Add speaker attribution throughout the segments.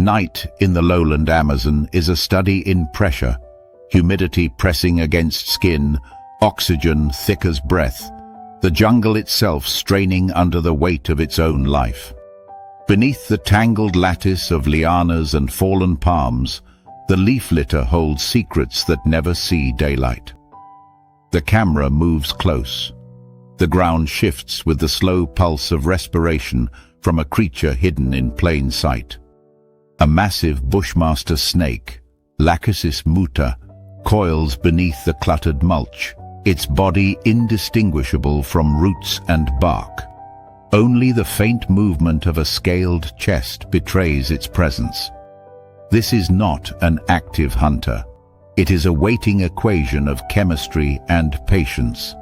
Speaker 1: Night in the lowland Amazon is a study in pressure, humidity pressing against skin, oxygen thick as breath, the jungle itself straining under the weight of its own life. Beneath the tangled lattice of lianas and fallen palms, the leaf litter holds secrets that never see daylight. The camera moves close. The ground shifts with the slow pulse of respiration from a creature hidden in plain sight. A massive bushmaster snake, Lachesis muta, coils beneath the cluttered mulch, its body indistinguishable from roots and bark. Only the faint movement of a scaled chest betrays its presence. This is not an active hunter. It is a waiting equation of chemistry and patience.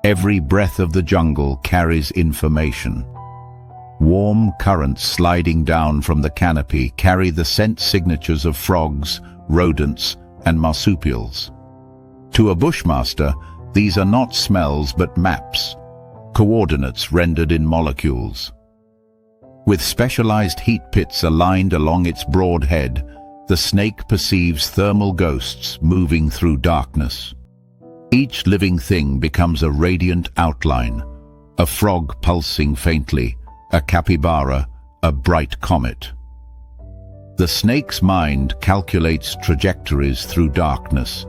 Speaker 1: Every breath of the jungle carries information. Warm currents sliding down from the canopy carry the scent signatures of frogs, rodents, and marsupials. To a bushmaster, these are not smells but maps, coordinates rendered in molecules. With specialized heat pits aligned along its broad head, the snake perceives thermal ghosts moving through darkness. Each living thing becomes a radiant outline, a frog pulsing faintly, a capybara, a bright comet. The snake's mind calculates trajectories through darkness.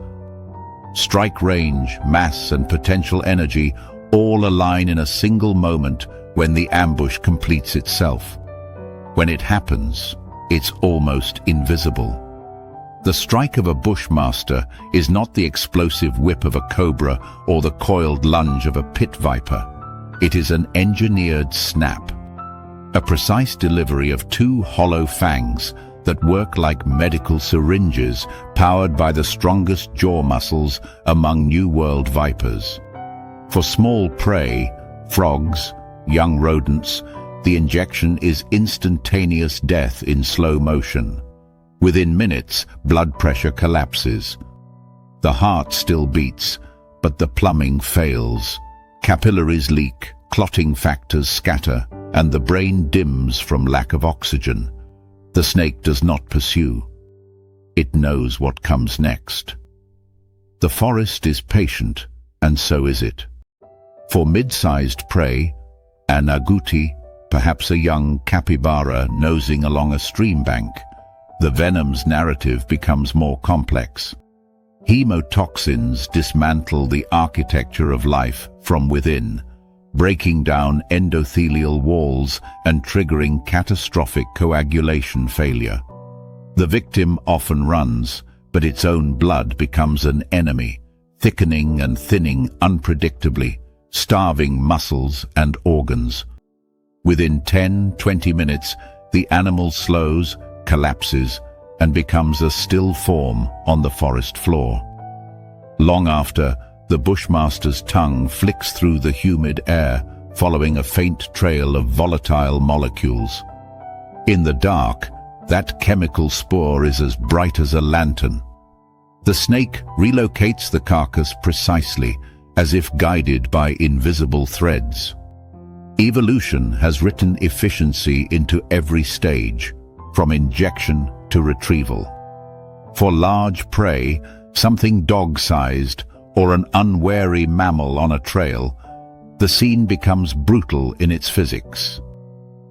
Speaker 1: Strike range, mass, and potential energy all align in a single moment when the ambush completes itself. When it happens, it's almost invisible. The strike of a bushmaster is not the explosive whip of a cobra or the coiled lunge of a pit viper. It is an engineered snap, a precise delivery of two hollow fangs that work like medical syringes powered by the strongest jaw muscles among New World vipers. For small prey, frogs, young rodents, the injection is instantaneous death in slow motion. Within minutes, blood pressure collapses. The heart still beats, but the plumbing fails. Capillaries leak, clotting factors scatter, and the brain dims from lack of oxygen. The snake does not pursue. It knows what comes next. The forest is patient, and so is it. For mid-sized prey, an agouti, perhaps a young capybara nosing along a stream bank, the venom's narrative becomes more complex. Hemotoxins dismantle the architecture of life from within, breaking down endothelial walls and triggering catastrophic coagulation failure. The victim often runs, but its own blood becomes an enemy, thickening and thinning unpredictably, starving muscles and organs. Within 10-20 minutes, the animal slows, collapses, and becomes a still form on the forest floor. Long after, the bushmaster's tongue flicks through the humid air, following a faint trail of volatile molecules. In the dark, that chemical spore is as bright as a lantern. The snake relocates the carcass precisely, as if guided by invisible threads. Evolution has written efficiency into every stage, from injection to retrieval. For large prey, something dog-sized, or an unwary mammal on a trail, the scene becomes brutal in its physics.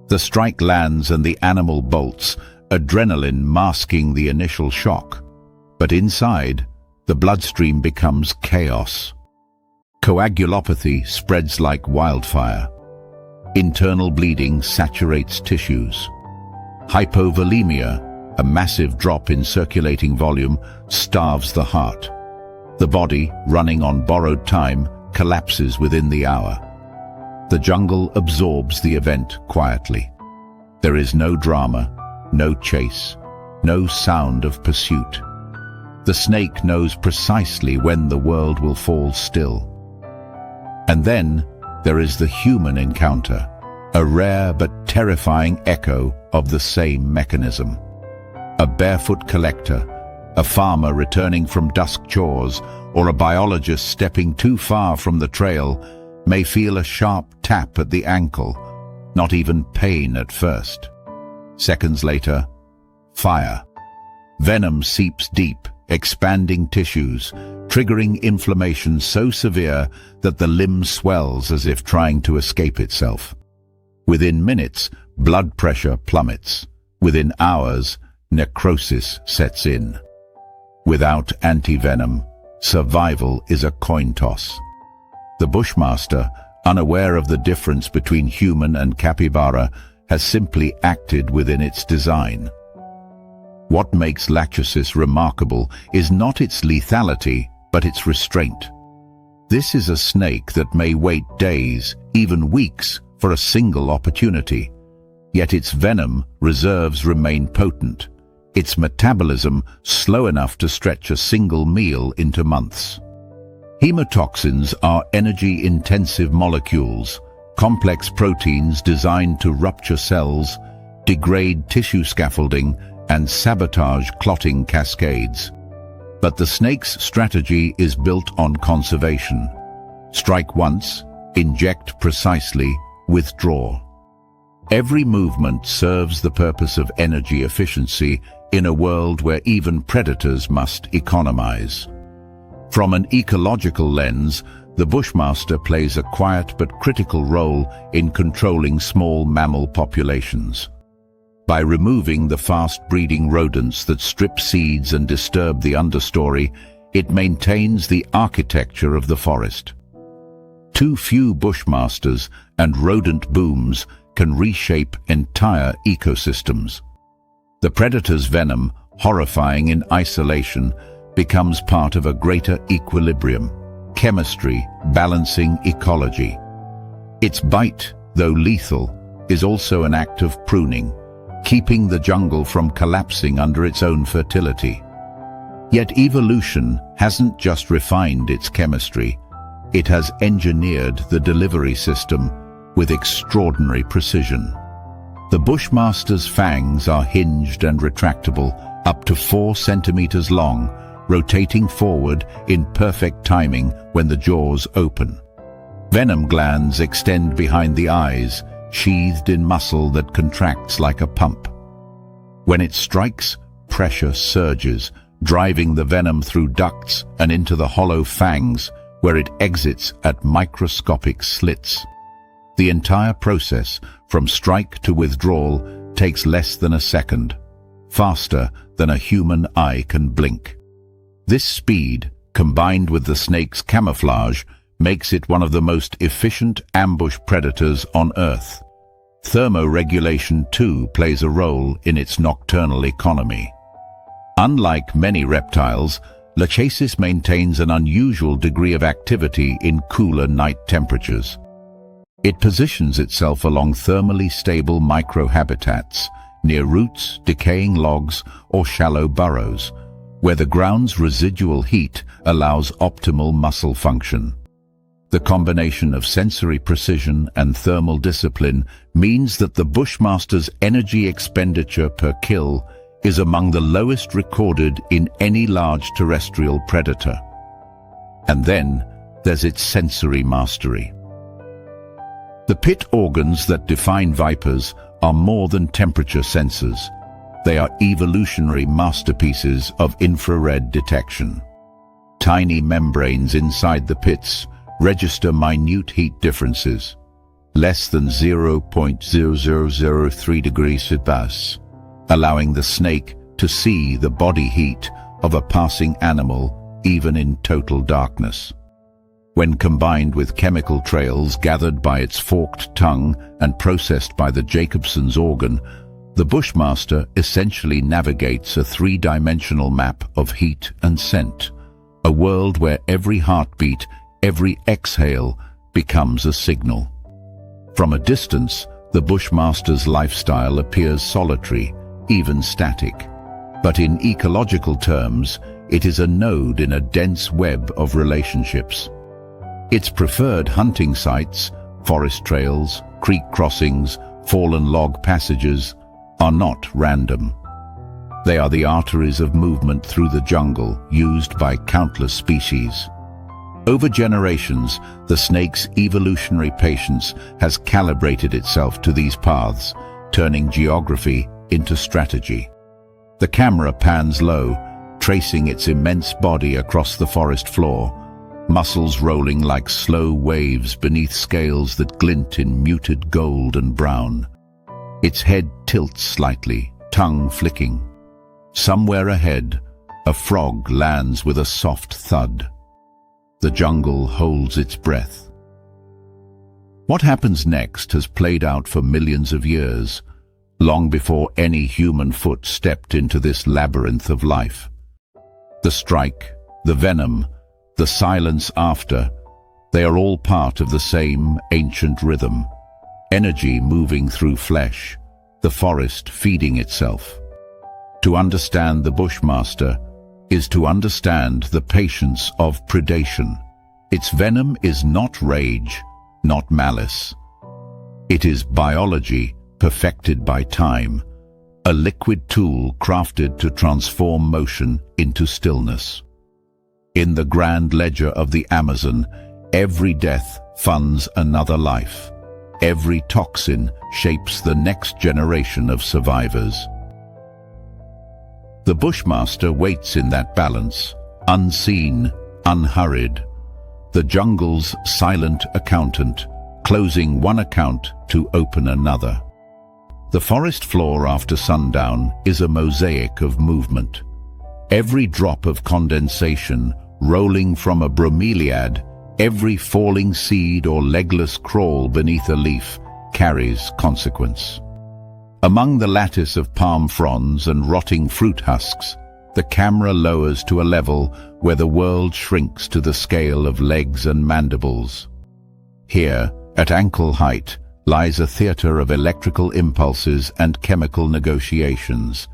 Speaker 1: The strike lands and the animal bolts, adrenaline masking the initial shock. But inside, the bloodstream becomes chaos. Coagulopathy spreads like wildfire. Internal bleeding saturates tissues. Hypovolemia, a massive drop in circulating volume, starves the heart. The body, running on borrowed time, collapses within the hour. The jungle absorbs the event quietly. There is no drama, no chase, no sound of pursuit. The snake knows precisely when the world will fall still. And then there is the human encounter, a rare but terrifying echo of the same mechanism. A barefoot collector, a farmer returning from dusk chores, or a biologist stepping too far from the trail may feel a sharp tap at the ankle, not even pain at first. Seconds later, fire. Venom seeps deep, expanding tissues, triggering inflammation so severe that the limb swells as if trying to escape itself. Within minutes, blood pressure plummets. Within hours, necrosis sets in. Without anti-venom, survival is a coin toss. The Bushmaster, unaware of the difference between human and capybara, has simply acted within its design. What makes Lachesis remarkable is not its lethality, but its restraint. This is a snake that may wait days, even weeks, for a single opportunity. Yet its venom reserves remain potent, its metabolism slow enough to stretch a single meal into months. Hemotoxins are energy-intensive molecules, complex proteins designed to rupture cells, degrade tissue scaffolding, and sabotage clotting cascades. But the snake's strategy is built on conservation. Strike once, inject precisely, withdraw. Every movement serves the purpose of energy efficiency in a world where even predators must economize. From an ecological lens, the Bushmaster plays a quiet but critical role in controlling small mammal populations. By removing the fast-breeding rodents that strip seeds and disturb the understory, it maintains the architecture of the forest. Too few Bushmasters and rodent booms can reshape entire ecosystems. The predator's venom, horrifying in isolation, becomes part of a greater equilibrium, chemistry balancing ecology. Its bite, though lethal, is also an act of pruning, keeping the jungle from collapsing under its own fertility. Yet evolution hasn't just refined its chemistry, it has engineered the delivery system with extraordinary precision. The Bushmaster's fangs are hinged and retractable, up to 4 centimeters long, rotating forward in perfect timing when the jaws open. Venom glands extend behind the eyes, sheathed in muscle that contracts like a pump. When it strikes, pressure surges, driving the venom through ducts and into the hollow fangs, where it exits at microscopic slits. The entire process, from strike to withdrawal, takes less than a second, faster than a human eye can blink. This speed, combined with the snake's camouflage, makes it one of the most efficient ambush predators on Earth. Thermoregulation, too, plays a role in its nocturnal economy. Unlike many reptiles, Lachesis maintains an unusual degree of activity in cooler night temperatures. It positions itself along thermally stable microhabitats, near roots, decaying logs, or shallow burrows, where the ground's residual heat allows optimal muscle function. The combination of sensory precision and thermal discipline means that the Bushmaster's energy expenditure per kill is among the lowest recorded in any large terrestrial predator. And then there's its sensory mastery. The pit organs that define vipers are more than temperature sensors. They are evolutionary masterpieces of infrared detection. Tiny membranes inside the pits register minute heat differences, less than 0.0003 degrees Celsius, allowing the snake to see the body heat of a passing animal even in total darkness. When combined with chemical trails gathered by its forked tongue and processed by the Jacobson's organ, the Bushmaster essentially navigates a 3-dimensional map of heat and scent, a world where every heartbeat, every exhale becomes a signal. From a distance, the Bushmaster's lifestyle appears solitary, even static. But in ecological terms, it is a node in a dense web of relationships. Its preferred hunting sites, forest trails, creek crossings, fallen log passages, are not random. They are the arteries of movement through the jungle used by countless species. Over generations, the snake's evolutionary patience has calibrated itself to these paths, turning geography into strategy. The camera pans low, tracing its immense body across the forest floor, muscles rolling like slow waves beneath scales that glint in muted gold and brown. Its head tilts slightly, tongue flicking. Somewhere ahead, a frog lands with a soft thud. The jungle holds its breath. What happens next has played out for millions of years, long before any human foot stepped into this labyrinth of life. The strike, the venom, the silence after, they are all part of the same ancient rhythm. Energy moving through flesh, the forest feeding itself. To understand the Bushmaster is to understand the patience of predation. Its venom is not rage, not malice. It is biology perfected by time, a liquid tool crafted to transform motion into stillness. In the grand ledger of the Amazon, every death funds another life. Every toxin shapes the next generation of survivors. The Bushmaster waits in that balance, unseen, unhurried. The jungle's silent accountant, closing one account to open another. The forest floor after sundown is a mosaic of movement. Every drop of condensation rolling from a bromeliad, every falling seed or legless crawl beneath a leaf carries consequence. Among the lattice of palm fronds and rotting fruit husks, the camera lowers to a level where the world shrinks to the scale of legs and mandibles. Here, at ankle height, lies a theater of electrical impulses and chemical negotiations,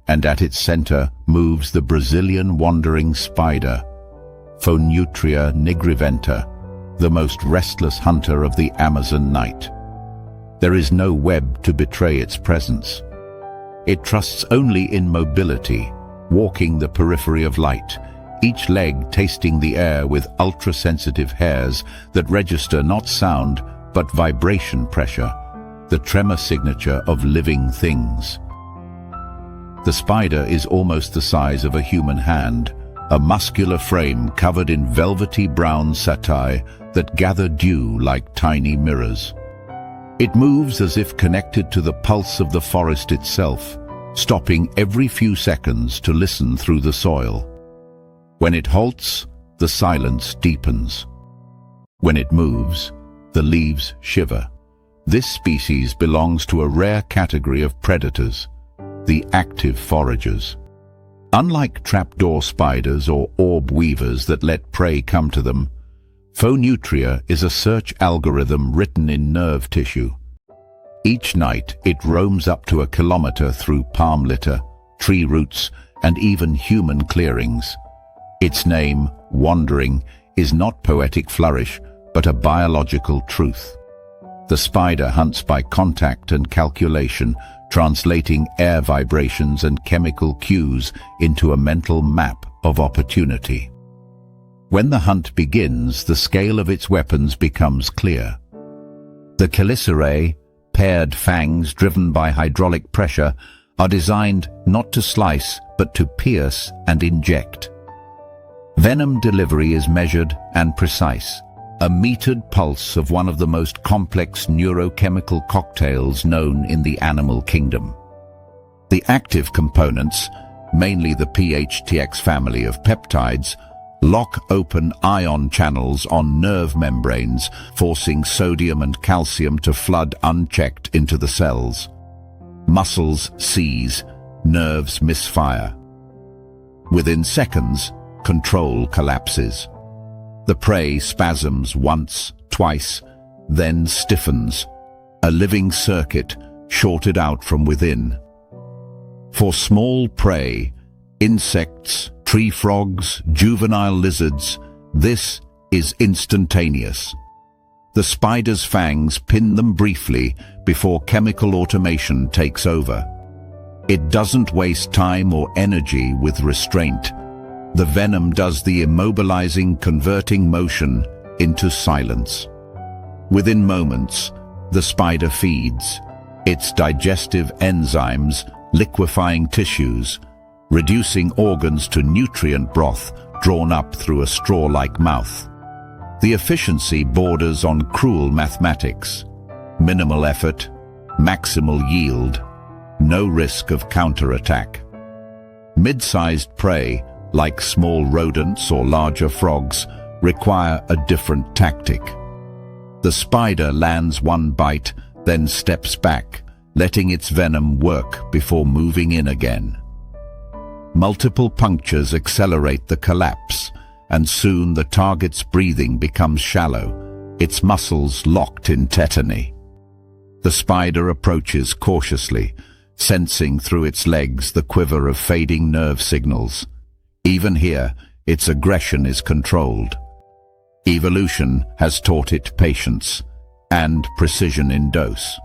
Speaker 1: and at its center moves the Brazilian wandering spider, Phonutria nigriventa, the most restless hunter of the Amazon night. There is no web to betray its presence. It trusts only in mobility, walking the periphery of light, each leg tasting the air with ultra-sensitive hairs that register not sound but vibration pressure, the tremor signature of living things. The spider is almost the size of a human hand, a muscular frame covered in velvety brown setae that gather dew like tiny mirrors. It moves as if connected to the pulse of the forest itself, stopping every few seconds to listen through the soil. When it halts, the silence deepens. When it moves, the leaves shiver. This species belongs to a rare category of predators, the active foragers. Unlike trapdoor spiders or orb weavers that let prey come to them, Phonutria is a search algorithm written in nerve tissue. Each night it roams up to a kilometer through palm litter, tree roots, and even human clearings. Its name, Wandering, is not poetic flourish, but a biological truth. The spider hunts by contact and calculation, translating air vibrations and chemical cues into a mental map of opportunity. When the hunt begins, the scale of its weapons becomes clear. The chelicerae, paired fangs driven by hydraulic pressure, are designed not to slice, but to pierce and inject. Venom delivery is measured and precise, a metered pulse of one of the most complex neurochemical cocktails known in the animal kingdom. The active components, mainly the PHTX family of peptides, lock open ion channels on nerve membranes, forcing sodium and calcium to flood unchecked into the cells. Muscles seize, nerves misfire. Within seconds, control collapses. The prey spasms once, twice, then stiffens, a living circuit shorted out from within. For small prey, insects, tree frogs, juvenile lizards, this is instantaneous. The spider's fangs pin them briefly before chemical automation takes over. It doesn't waste time or energy with restraint. The venom does the immobilizing, converting motion into silence. Within moments, the spider feeds, its digestive enzymes liquefying tissues, reducing organs to nutrient broth drawn up through a straw-like mouth. The efficiency borders on cruel mathematics. Minimal effort, maximal yield, no risk of counterattack. Mid-sized prey, like small rodents or larger frogs, require a different tactic. The spider lands one bite, then steps back, letting its venom work before moving in again. Multiple punctures accelerate the collapse, and soon the target's breathing becomes shallow, its muscles locked in tetany. The spider approaches cautiously, sensing through its legs the quiver of fading nerve signals. Even here, its aggression is controlled. Evolution has taught it patience and precision in dose.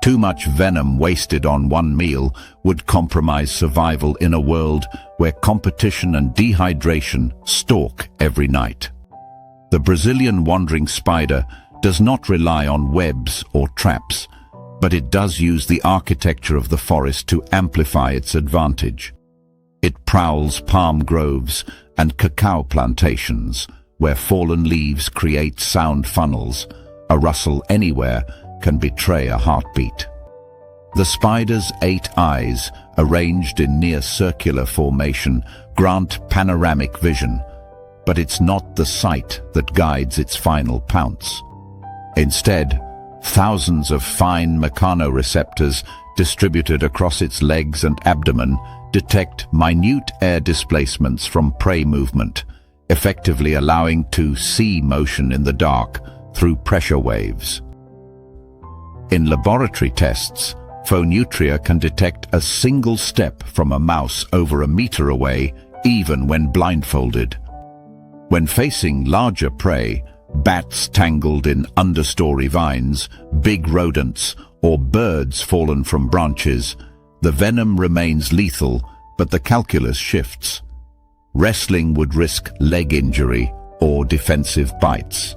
Speaker 1: Too much venom wasted on one meal would compromise survival in a world where competition and dehydration stalk every night. The Brazilian wandering spider does not rely on webs or traps, but it does use the architecture of the forest to amplify its advantage. It prowls palm groves and cacao plantations, where fallen leaves create sound funnels. A rustle anywhere can betray a heartbeat. The spider's 8 eyes, arranged in near-circular formation, grant panoramic vision, but it's not the sight that guides its final pounce. Instead, thousands of fine mechanoreceptors distributed across its legs and abdomen detect minute air displacements from prey movement, effectively allowing to see motion in the dark through pressure waves. In laboratory tests, Phonutria can detect a single step from a mouse over a meter away, even when blindfolded. When facing larger prey, bats tangled in understory vines, big rodents, or birds fallen from branches, the venom remains lethal, but the calculus shifts. Wrestling would risk leg injury or defensive bites.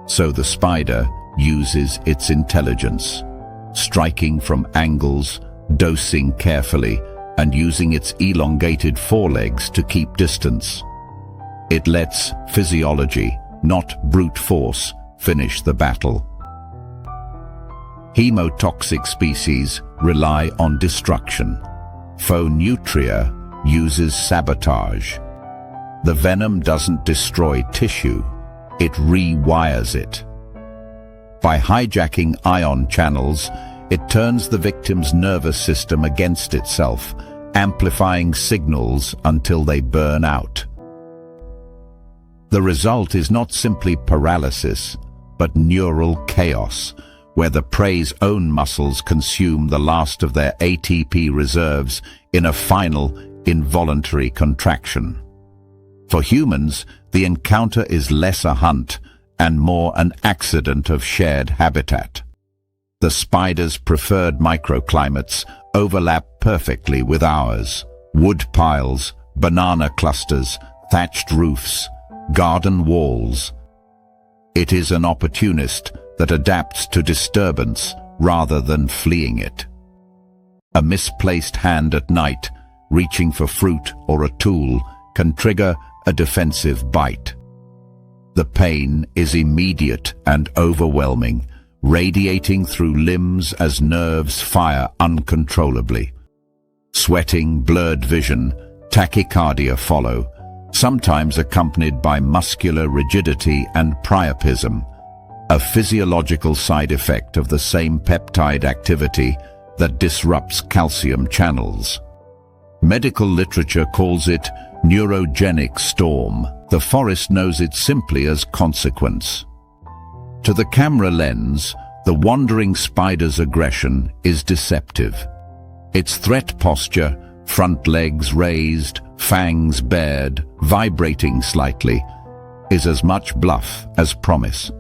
Speaker 1: So the spider uses its intelligence, striking from angles, dosing carefully, and using its elongated forelegs to keep distance. It lets physiology, not brute force, finish the battle. Hemotoxic species rely on destruction. Phonutria uses sabotage. The venom doesn't destroy tissue, it rewires it. By hijacking ion channels, it turns the victim's nervous system against itself, amplifying signals until they burn out. The result is not simply paralysis, but neural chaos, where the prey's own muscles consume the last of their ATP reserves in a final, involuntary contraction. For humans, the encounter is less a hunt and more an accident of shared habitat. The spider's preferred microclimates overlap perfectly with ours: wood piles, banana clusters, thatched roofs, garden walls. It is an opportunist that adapts to disturbance rather than fleeing it. A misplaced hand at night, reaching for fruit or a tool, can trigger a defensive bite. The pain is immediate and overwhelming, radiating through limbs as nerves fire uncontrollably. Sweating, blurred vision, tachycardia follow, sometimes accompanied by muscular rigidity and priapism, a physiological side effect of the same peptide activity that disrupts calcium channels. Medical literature calls it neurogenic storm. The forest knows it simply as consequence. To the camera lens, the wandering spider's aggression is deceptive. Its threat posture, front legs raised, fangs bared, vibrating slightly, is as much bluff as promise.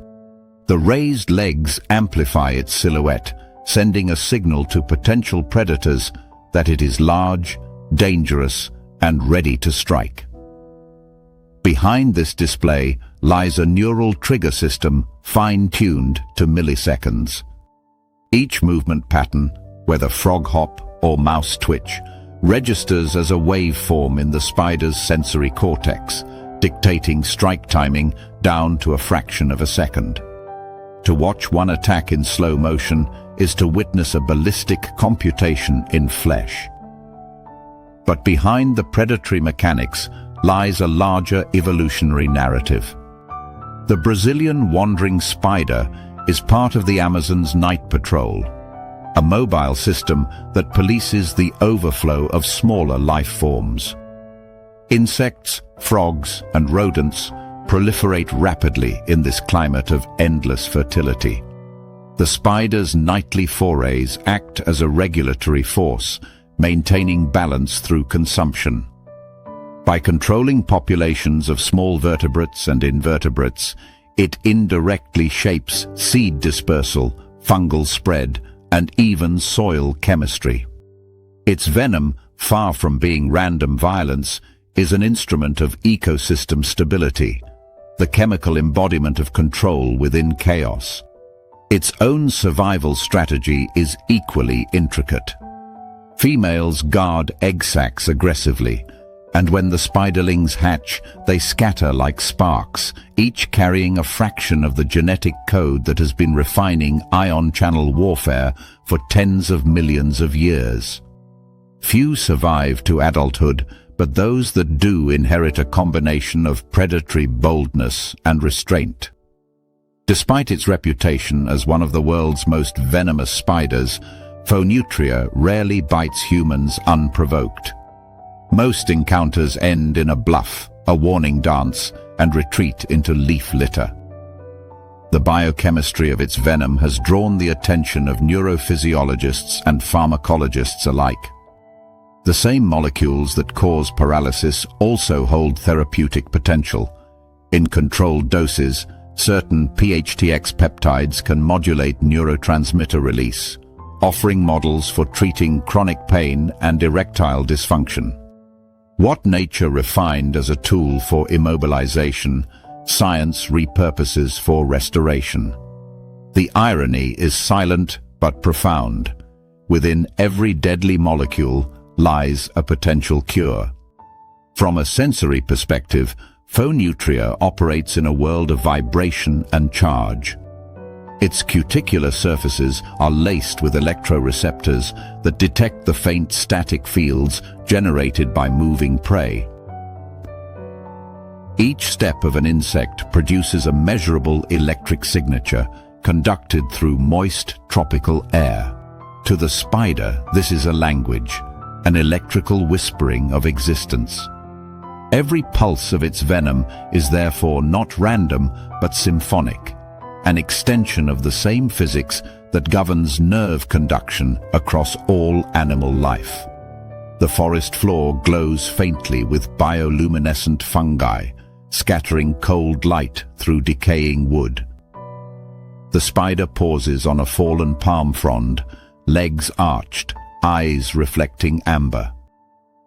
Speaker 1: The raised legs amplify its silhouette, sending a signal to potential predators that it is large, dangerous, and ready to strike. Behind this display lies a neural trigger system fine-tuned to milliseconds. Each movement pattern, whether frog hop or mouse twitch, registers as a waveform in the spider's sensory cortex, dictating strike timing down to a fraction of a second. To watch one attack in slow motion is to witness a ballistic computation in flesh. But behind the predatory mechanics lies a larger evolutionary narrative. The Brazilian wandering spider is part of the Amazon's night patrol, a mobile system that polices the overflow of smaller life forms. Insects, frogs, and rodents proliferate rapidly in this climate of endless fertility. The spider's nightly forays act as a regulatory force, maintaining balance through consumption. By controlling populations of small vertebrates and invertebrates, it indirectly shapes seed dispersal, fungal spread, and even soil chemistry. Its venom, far from being random violence, is an instrument of ecosystem stability, the chemical embodiment of control within chaos. Its own survival strategy is equally intricate. Females guard egg sacs aggressively, and when the spiderlings hatch, they scatter like sparks, each carrying a fraction of the genetic code that has been refining ion channel warfare for tens of millions of years. Few survive to adulthood, but those that do inherit a combination of predatory boldness and restraint. Despite its reputation as one of the world's most venomous spiders, Phonutria rarely bites humans unprovoked. Most encounters end in a bluff, a warning dance, and retreat into leaf litter. The biochemistry of its venom has drawn the attention of neurophysiologists and pharmacologists alike. The same molecules that cause paralysis also hold therapeutic potential. In controlled doses, certain PHTX peptides can modulate neurotransmitter release, offering models for treating chronic pain and erectile dysfunction. What nature refined as a tool for immobilization, science repurposes for restoration. The irony is silent but profound. Within every deadly molecule lies a potential cure. From a sensory perspective, Phonutria operates in a world of vibration and charge. Its cuticular surfaces are laced with electroreceptors that detect the faint static fields generated by moving prey. Each step of an insect produces a measurable electric signature conducted through moist tropical air. To the spider, this is a language, an electrical whispering of existence. Every pulse of its venom is therefore not random but symphonic, an extension of the same physics that governs nerve conduction across all animal life. The forest floor glows faintly with bioluminescent fungi, scattering cold light through decaying wood. The spider pauses on a fallen palm frond, legs arched, eyes reflecting amber.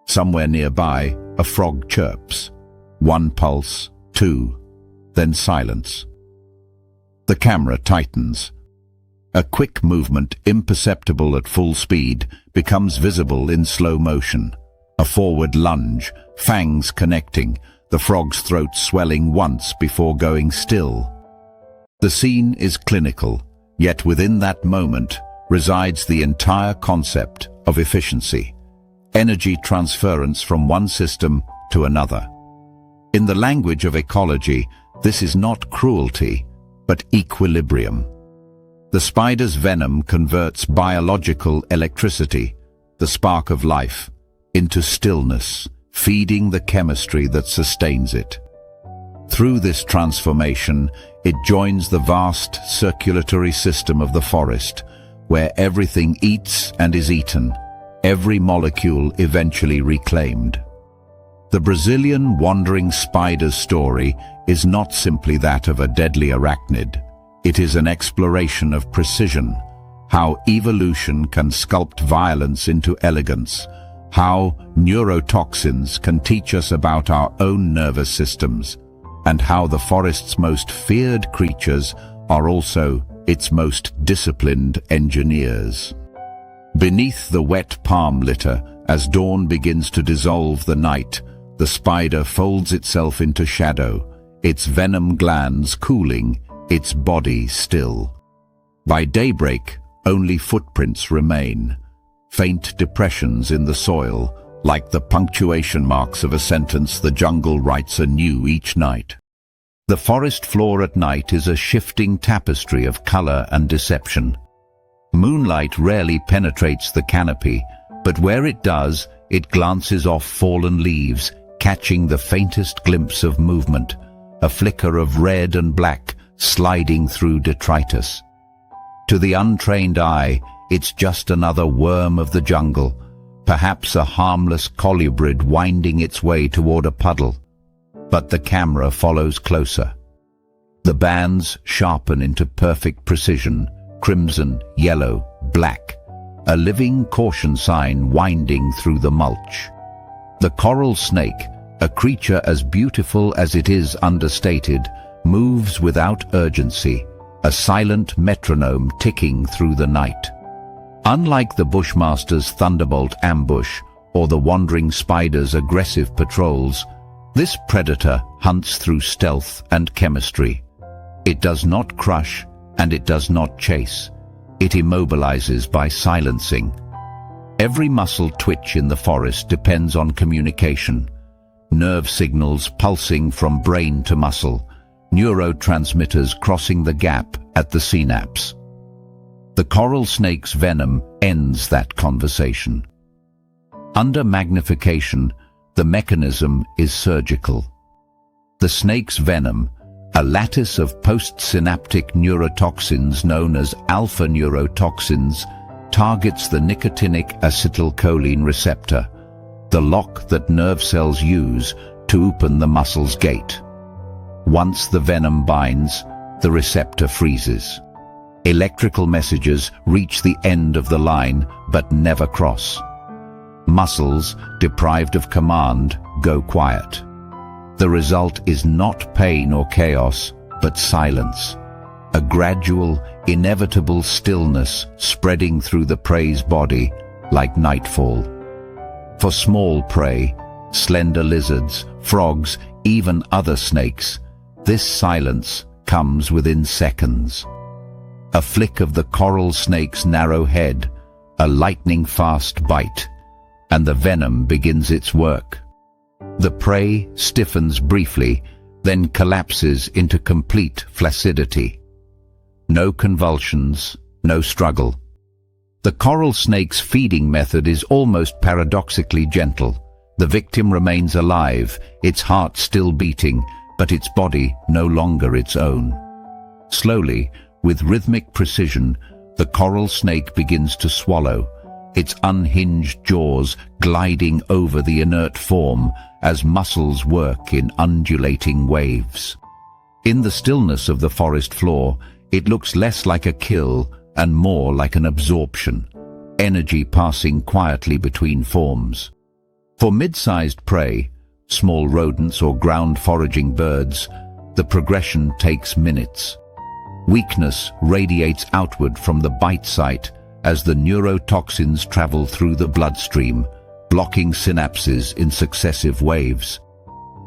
Speaker 1: Somewhere nearby, a frog chirps. One pulse, two, then silence. The camera tightens. A quick movement, imperceptible at full speed, becomes visible in slow motion. A forward lunge, fangs connecting, the frog's throat swelling once before going still. The scene is clinical, yet within that moment resides the entire concept of efficiency, energy transference from one system to another. In the language of ecology, this is not cruelty, but equilibrium. The spider's venom converts biological electricity, the spark of life, into stillness, feeding the chemistry that sustains it. Through this transformation, it joins the vast circulatory system of the forest, where everything eats and is eaten, every molecule eventually reclaimed. The Brazilian wandering spider's story is not simply that of a deadly arachnid. It is an exploration of precision, how evolution can sculpt violence into elegance, how neurotoxins can teach us about our own nervous systems, and how the forest's most feared creatures are also its most disciplined engineers. Beneath the wet palm litter As dawn begins to dissolve the night, the spider folds itself into shadow, its venom glands cooling, its body still. By daybreak, only footprints remain, faint depressions in the soil, like the punctuation marks of a sentence the jungle writes anew each night. The forest floor at night is a shifting tapestry of color and deception. Moonlight rarely penetrates the canopy, but where it does, it glances off fallen leaves, catching the faintest glimpse of movement, a flicker of red and black sliding through detritus. To the untrained eye, it's just another worm of the jungle, perhaps a harmless colubrid winding its way toward a puddle. But the camera follows closer. The bands sharpen into perfect precision, crimson, yellow, black, a living caution sign winding through the mulch. The coral snake, a creature as beautiful as it is understated, moves without urgency, a silent metronome ticking through the night. Unlike the bushmaster's thunderbolt ambush or the wandering spider's aggressive patrols, this predator hunts through stealth and chemistry. It does not crush and it does not chase. It immobilizes by silencing. Every muscle twitch in the forest depends on communication. Nerve signals pulsing from brain to muscle, neurotransmitters crossing the gap at the synapse. The coral snake's venom ends that conversation. Under magnification, the mechanism is surgical. The snake's venom, a lattice of postsynaptic neurotoxins known as alpha neurotoxins, targets the nicotinic acetylcholine receptor, the lock that nerve cells use to open the muscle's gate. Once the venom binds, the receptor freezes. Electrical messages reach the end of the line but never cross. Muscles, deprived of command, go quiet. The result is not pain or chaos, but silence. A gradual, inevitable stillness spreading through the prey's body like nightfall. For small prey, slender lizards, frogs, even other snakes, this silence comes within seconds. A flick of the coral snake's narrow head, a lightning-fast bite, and the venom begins its work. The prey stiffens briefly, then collapses into complete flaccidity. No convulsions, no struggle. The coral snake's feeding method is almost paradoxically gentle. The victim remains alive, its heart still beating, but its body no longer its own. Slowly, with rhythmic precision, the coral snake begins to swallow, its unhinged jaws gliding over the inert form as muscles work in undulating waves. In the stillness of the forest floor, it looks less like a kill and more like an absorption, energy passing quietly between forms. For mid-sized prey, small rodents or ground foraging birds, the progression takes minutes. Weakness radiates outward from the bite site as the neurotoxins travel through the bloodstream, blocking synapses in successive waves.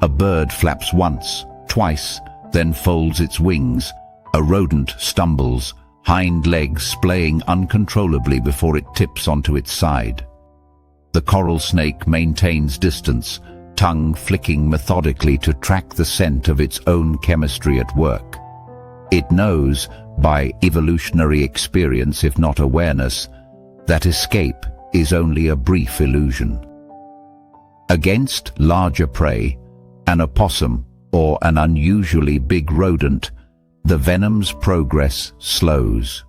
Speaker 1: A bird flaps once, twice, then folds its wings. A rodent stumbles, hind legs splaying uncontrollably before it tips onto its side. The coral snake maintains distance, tongue flicking methodically to track the scent of its own chemistry at work. It knows, by evolutionary experience if not awareness, that escape is only a brief illusion. Against larger prey, an opossum or an unusually big rodent, the venom's progress slows.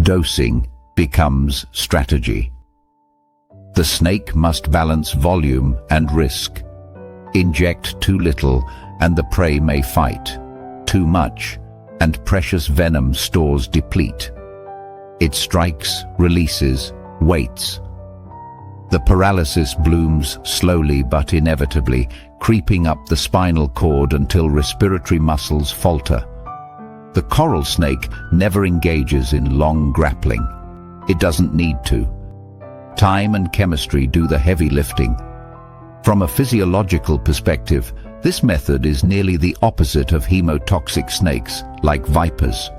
Speaker 1: Dosing becomes strategy. The snake must balance volume and risk. Inject too little and the prey may fight. Too much and precious venom stores deplete. It strikes, releases, waits. The paralysis blooms slowly but inevitably, creeping up the spinal cord until respiratory muscles falter. The coral snake never engages in long grappling. It doesn't need to. Time and chemistry do the heavy lifting. From a physiological perspective, this method is nearly the opposite of hemotoxic snakes, like vipers.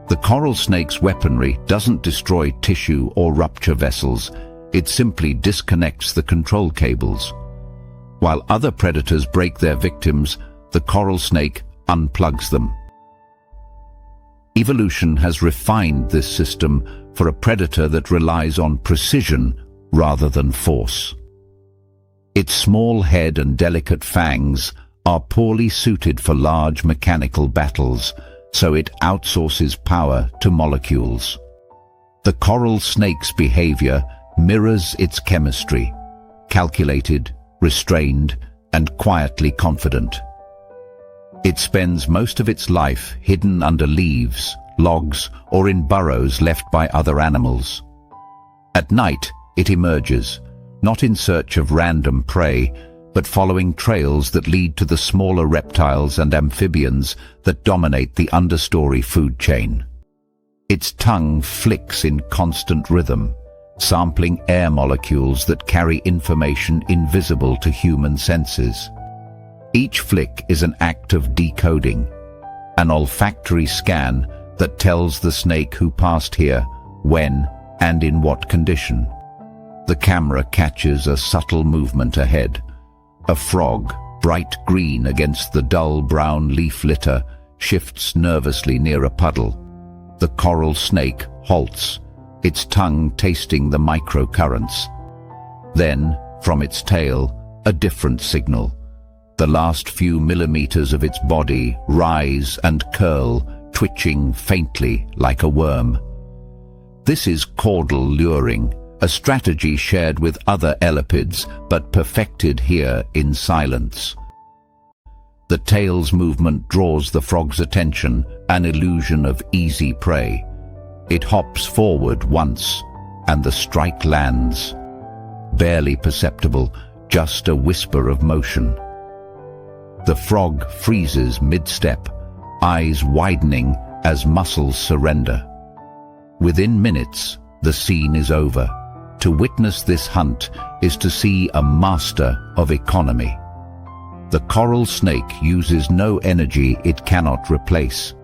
Speaker 1: The coral snake's weaponry doesn't destroy tissue or rupture vessels, it simply disconnects the control cables. While other predators break their victims, the coral snake unplugs them. Evolution has refined this system for a predator that relies on precision rather than force. Its small head and delicate fangs are poorly suited for large mechanical battles, so it outsources power to molecules. The coral snake's behavior mirrors its chemistry, calculated, restrained, and quietly confident. It spends most of its life hidden under leaves, logs, or in burrows left by other animals. At night, it emerges, not in search of random prey, but following trails that lead to the smaller reptiles and amphibians that dominate the understory food chain. Its tongue flicks in constant rhythm, sampling air molecules that carry information invisible to human senses. Each flick is an act of decoding, an olfactory scan that tells the snake who passed here, when, and in what condition. The camera catches a subtle movement ahead. A frog, bright green against the dull brown leaf litter, shifts nervously near a puddle. The coral snake halts, its tongue tasting the microcurrents. Then, from its tail, a different signal. The last few millimeters of its body rise and curl, twitching faintly like a worm. This is caudal luring, a strategy shared with other elapids, but perfected here in silence. The tail's movement draws the frog's attention, an illusion of easy prey. It hops forward once, and the strike lands. Barely perceptible, just a whisper of motion. The frog freezes mid-step, eyes widening as muscles surrender. Within minutes, the scene is over. To witness this hunt is to see a master of economy. The coral snake uses no energy it cannot replace.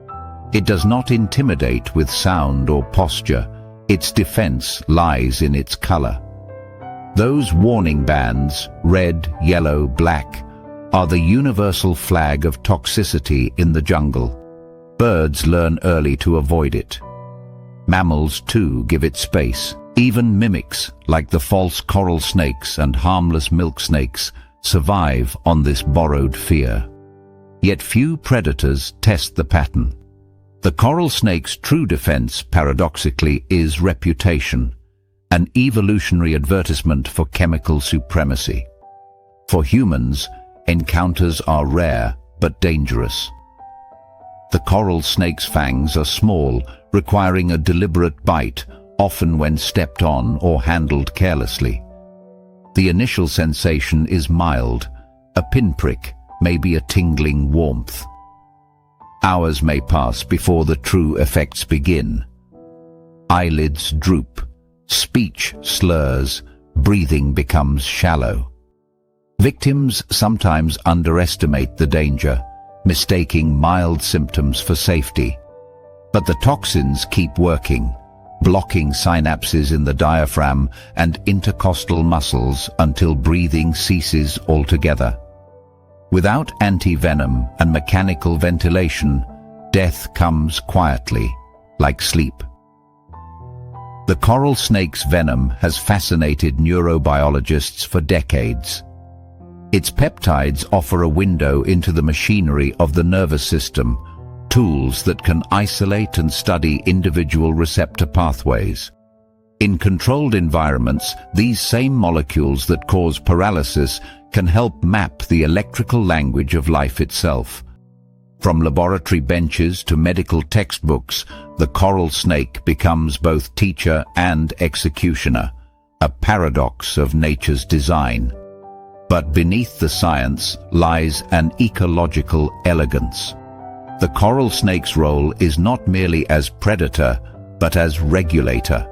Speaker 1: It does not intimidate with sound or posture. Its defense lies in its color. Those warning bands, red, yellow, black, are the universal flag of toxicity in the jungle. Birds learn early to avoid it. Mammals, too, give it space. Even mimics, like the false coral snakes and harmless milk snakes, survive on this borrowed fear. Yet few predators test the pattern. The coral snake's true defense, paradoxically, is reputation, an evolutionary advertisement for chemical supremacy. For humans, encounters are rare but dangerous. The coral snake's fangs are small, requiring a deliberate bite, often when stepped on or handled carelessly. The initial sensation is mild, a pinprick, maybe a tingling warmth. Hours may pass before the true effects begin. Eyelids droop, speech slurs, breathing becomes shallow. Victims sometimes underestimate the danger, mistaking mild symptoms for safety. But the toxins keep working, blocking synapses in the diaphragm and intercostal muscles until breathing ceases altogether. Without anti-venom and mechanical ventilation, death comes quietly, like sleep. The coral snake's venom has fascinated neurobiologists for decades. Its peptides offer a window into the machinery of the nervous system, tools that can isolate and study individual receptor pathways. In controlled environments, these same molecules that cause paralysis can help map the electrical language of life itself. From laboratory benches to medical textbooks, the coral snake becomes both teacher and executioner, a paradox of nature's design. But beneath the science lies an ecological elegance. The coral snake's role is not merely as predator, but as regulator.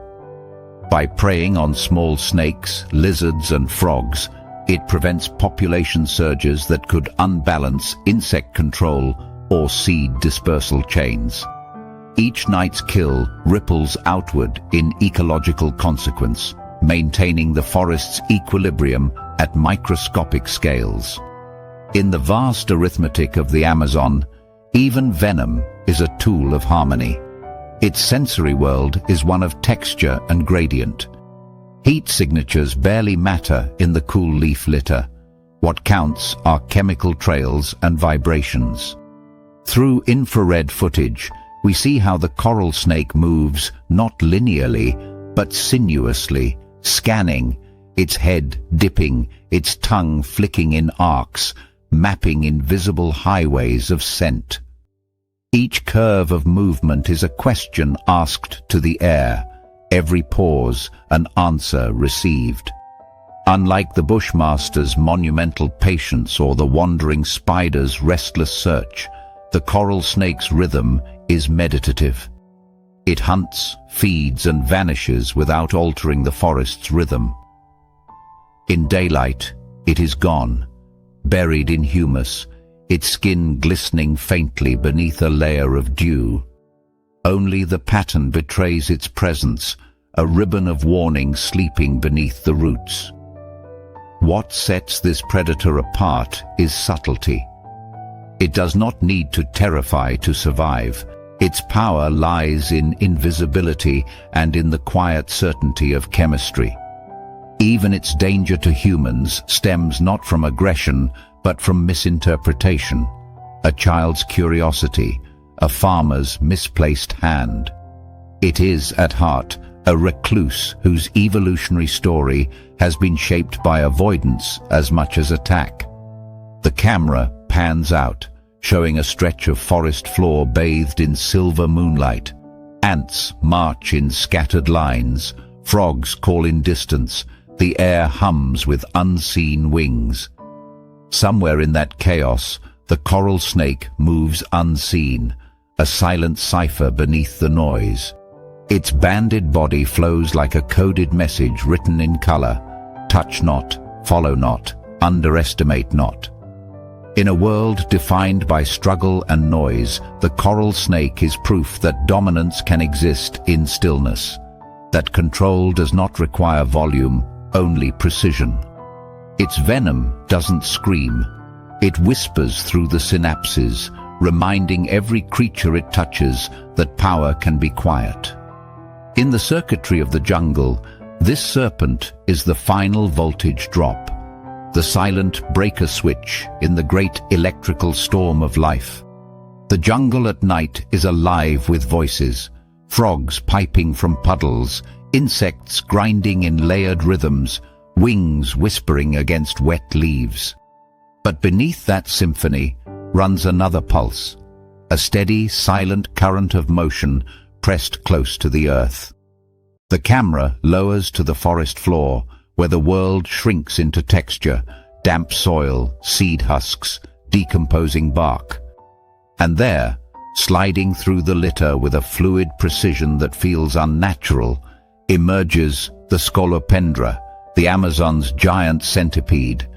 Speaker 1: By preying on small snakes, lizards and frogs, it prevents population surges that could unbalance insect control or seed dispersal chains. Each night's kill ripples outward in ecological consequence, maintaining the forest's equilibrium at microscopic scales. In the vast arithmetic of the Amazon, even venom is a tool of harmony. Its sensory world is one of texture and gradient. Heat signatures barely matter in the cool leaf litter. What counts are chemical trails and vibrations. Through infrared footage, we see how the coral snake moves not linearly, but sinuously, scanning, its head dipping, its tongue flicking in arcs, mapping invisible highways of scent. Each curve of movement is a question asked to the air, every pause an answer received. Unlike the bushmaster's monumental patience or the wandering spider's restless search, the coral snake's rhythm is meditative. It hunts, feeds and vanishes without altering the forest's rhythm. In daylight, it is gone, buried in humus, its skin glistening faintly beneath a layer of dew. Only the pattern betrays its presence, a ribbon of warning sleeping beneath the roots. What sets this predator apart is subtlety. It does not need to terrify to survive. Its power lies in invisibility and in the quiet certainty of chemistry. Even its danger to humans stems not from aggression, but from misinterpretation, a child's curiosity, a farmer's misplaced hand. It is, at heart, a recluse whose evolutionary story has been shaped by avoidance as much as attack. The camera pans out, showing a stretch of forest floor bathed in silver moonlight. Ants march in scattered lines, frogs call in distance, the air hums with unseen wings. Somewhere in that chaos, the coral snake moves unseen, a silent cipher beneath the noise. Its banded body flows like a coded message written in color: touch not, follow not, underestimate not. In a world defined by struggle and noise, the coral snake is proof that dominance can exist in stillness, that control does not require volume, only precision. Its venom doesn't scream. It whispers through the synapses, reminding every creature it touches that power can be quiet. In the circuitry of the jungle, this serpent is the final voltage drop, the silent breaker switch in the great electrical storm of life. The jungle at night is alive with voices, frogs piping from puddles, insects grinding in layered rhythms, wings whispering against wet leaves. But beneath that symphony runs another pulse, a steady, silent current of motion pressed close to the earth. The camera lowers to the forest floor, where the world shrinks into texture, damp soil, seed husks, decomposing bark. And there, sliding through the litter with a fluid precision that feels unnatural, emerges the scolopendra, the Amazon's giant centipede,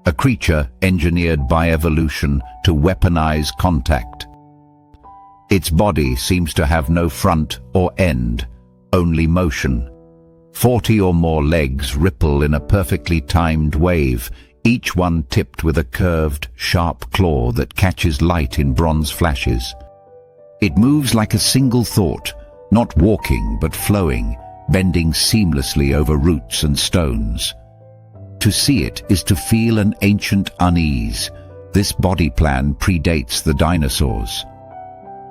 Speaker 1: a creature engineered by evolution to weaponize contact. Its body seems to have no front or end, only motion. 40 or more legs ripple in a perfectly timed wave, each one tipped with a curved, sharp claw that catches light in bronze flashes. It moves like a single thought, not walking but flowing, bending seamlessly over roots and stones. To see it is to feel an ancient unease. This body plan predates the dinosaurs.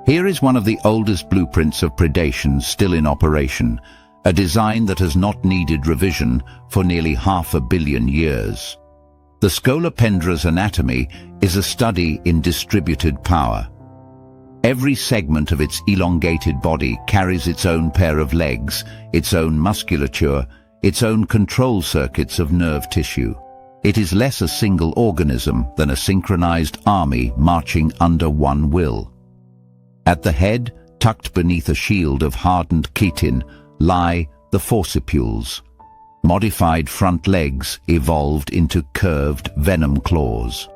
Speaker 1: Here is one of the oldest blueprints of predation still in operation, a design that has not needed revision for nearly 500 million years. The scolopendra's anatomy is a study in distributed power. Every segment of its elongated body carries its own pair of legs, its own musculature, its own control circuits of nerve tissue. It is less a single organism than a synchronized army marching under one will. At the head, tucked beneath a shield of hardened chitin, lie the the forcipules. Modified front legs evolved into curved venom claws.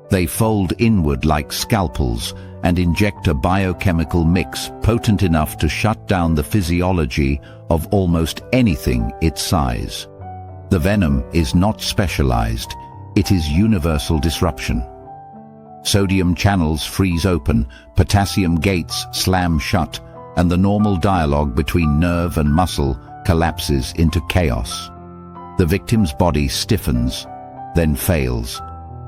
Speaker 1: They fold inward like scalpels and inject a biochemical mix potent enough to shut down the physiology of almost anything its size. The venom is not specialized, it is universal disruption. Sodium channels freeze open, potassium gates slam shut, and the normal dialogue between nerve and muscle collapses into chaos. The victim's body stiffens, then fails,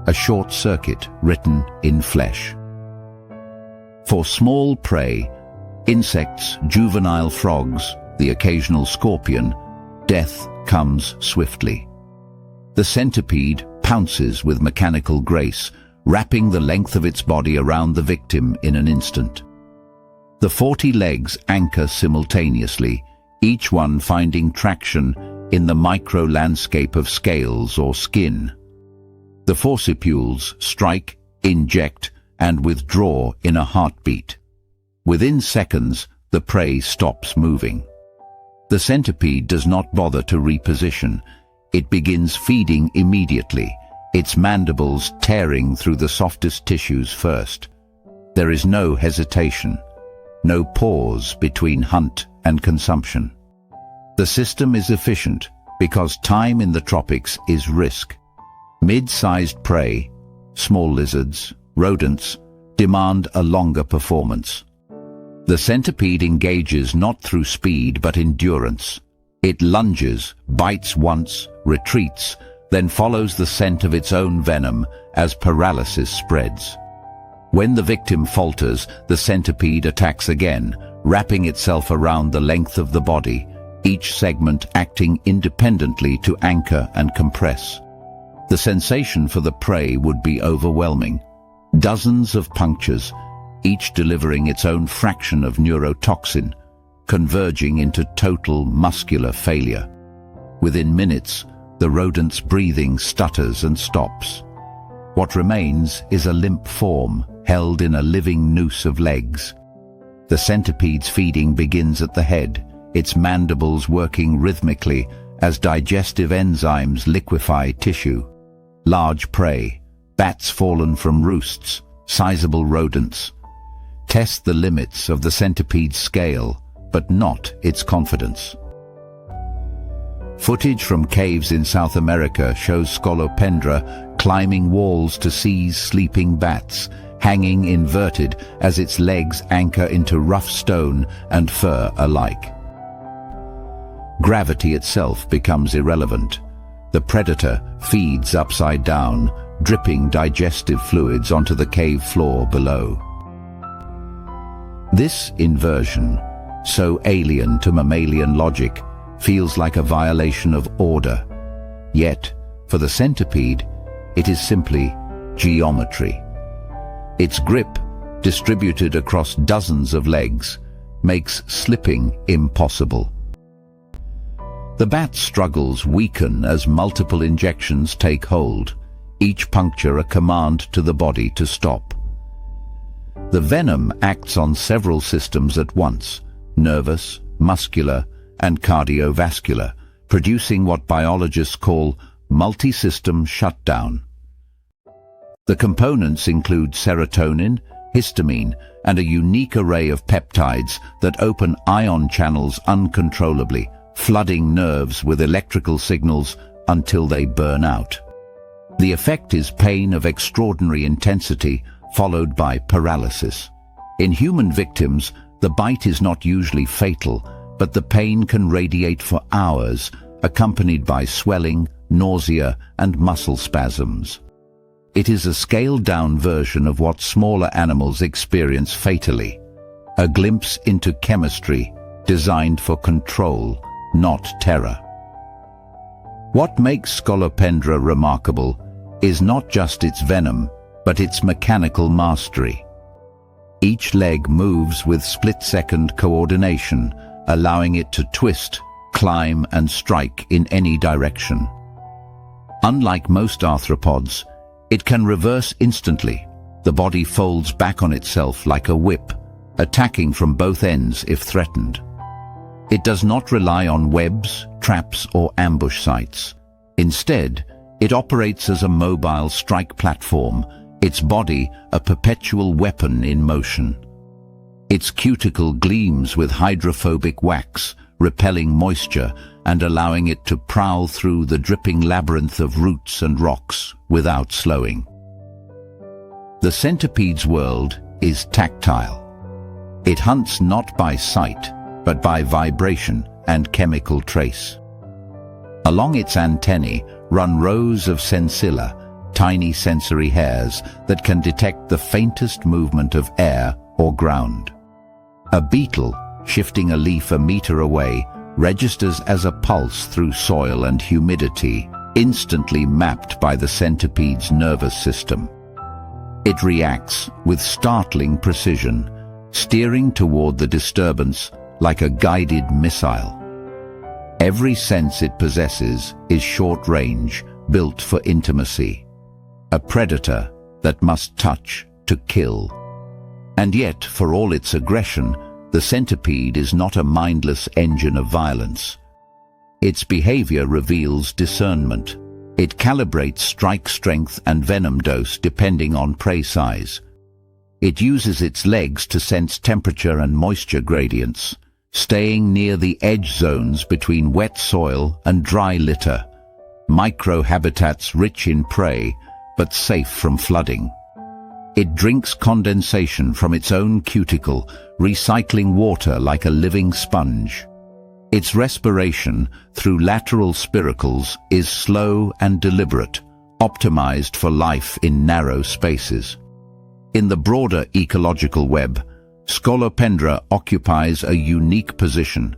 Speaker 1: a short circuit written in flesh. For small prey, insects, juvenile frogs, the occasional scorpion, death comes swiftly. The centipede pounces with mechanical grace, wrapping the length of its body around the victim in an instant. The 40 legs anchor simultaneously, each one finding traction in the micro-landscape of scales or skin. The forcipules strike, inject, and withdraw in a heartbeat. Within seconds, the prey stops moving. The centipede does not bother to reposition. It begins feeding immediately, its mandibles tearing through the softest tissues first. There is no hesitation, no pause between hunt and consumption. The system is efficient because time in the tropics is risk. Mid-sized prey, small lizards, rodents, demand a longer performance. The centipede engages not through speed but endurance. It lunges, bites once, retreats, then follows the scent of its own venom as paralysis spreads. When the victim falters, the centipede attacks again, wrapping itself around the length of the body, each segment acting independently to anchor and compress. The sensation for the prey would be overwhelming. Dozens of punctures, each delivering its own fraction of neurotoxin, converging into total muscular failure. Within minutes, the rodent's breathing stutters and stops. What remains is a limp form held in a living noose of legs. The centipede's feeding begins at the head, its mandibles working rhythmically as digestive enzymes liquefy tissue. Large prey, bats fallen from roosts, sizable rodents, test the limits of the centipede's scale, but not its confidence. Footage from caves in South America shows Scolopendra climbing walls to seize sleeping bats, hanging inverted as its legs anchor into rough stone and fur alike. Gravity itself becomes irrelevant. The predator feeds upside down, dripping digestive fluids onto the cave floor below. This inversion, so alien to mammalian logic, feels like a violation of order. Yet, for the centipede, it is simply geometry. Its grip, distributed across dozens of legs, makes slipping impossible. The bat's struggles weaken as multiple injections take hold, each puncture a command to the body to stop. The venom acts on several systems at once, nervous, muscular, and cardiovascular, producing what biologists call multi-system shutdown. The components include serotonin, histamine, and a unique array of peptides that open ion channels uncontrollably, flooding nerves with electrical signals until they burn out. The effect is pain of extraordinary intensity, followed by paralysis. In human victims, the bite is not usually fatal, but the pain can radiate for hours, accompanied by swelling, nausea, and muscle spasms. It is a scaled-down version of what smaller animals experience fatally, a glimpse into chemistry designed for control, not terror. What makes Scolopendra remarkable is not just its venom, but its mechanical mastery. Each leg moves with split-second coordination, allowing it to twist, climb, and strike in any direction. Unlike most arthropods, it can reverse instantly. The body folds back on itself like a whip, attacking from both ends if threatened. It does not rely on webs, traps, or ambush sites. Instead, it operates as a mobile strike platform, its body a perpetual weapon in motion. Its cuticle gleams with hydrophobic wax, repelling moisture and allowing it to prowl through the dripping labyrinth of roots and rocks without slowing. The centipede's world is tactile. It hunts not by sight, but by vibration and chemical trace. Along its antennae run rows of sensilla, tiny sensory hairs that can detect the faintest movement of air or ground. A beetle, shifting a leaf a meter away, registers as a pulse through soil and humidity, instantly mapped by the centipede's nervous system. It reacts with startling precision, steering toward the disturbance like a guided missile. Every sense it possesses is short-range, built for intimacy. A predator that must touch to kill. And yet, for all its aggression, the centipede is not a mindless engine of violence. Its behavior reveals discernment. It calibrates strike strength and venom dose depending on prey size. It uses its legs to sense temperature and moisture gradients, staying near the edge zones between wet soil and dry litter, micro-habitats rich in prey but safe from flooding. It drinks condensation from its own cuticle, recycling water like a living sponge. Its respiration through lateral spiracles is slow and deliberate, optimized for life in narrow spaces. In the broader ecological web, Scolopendra occupies a unique position,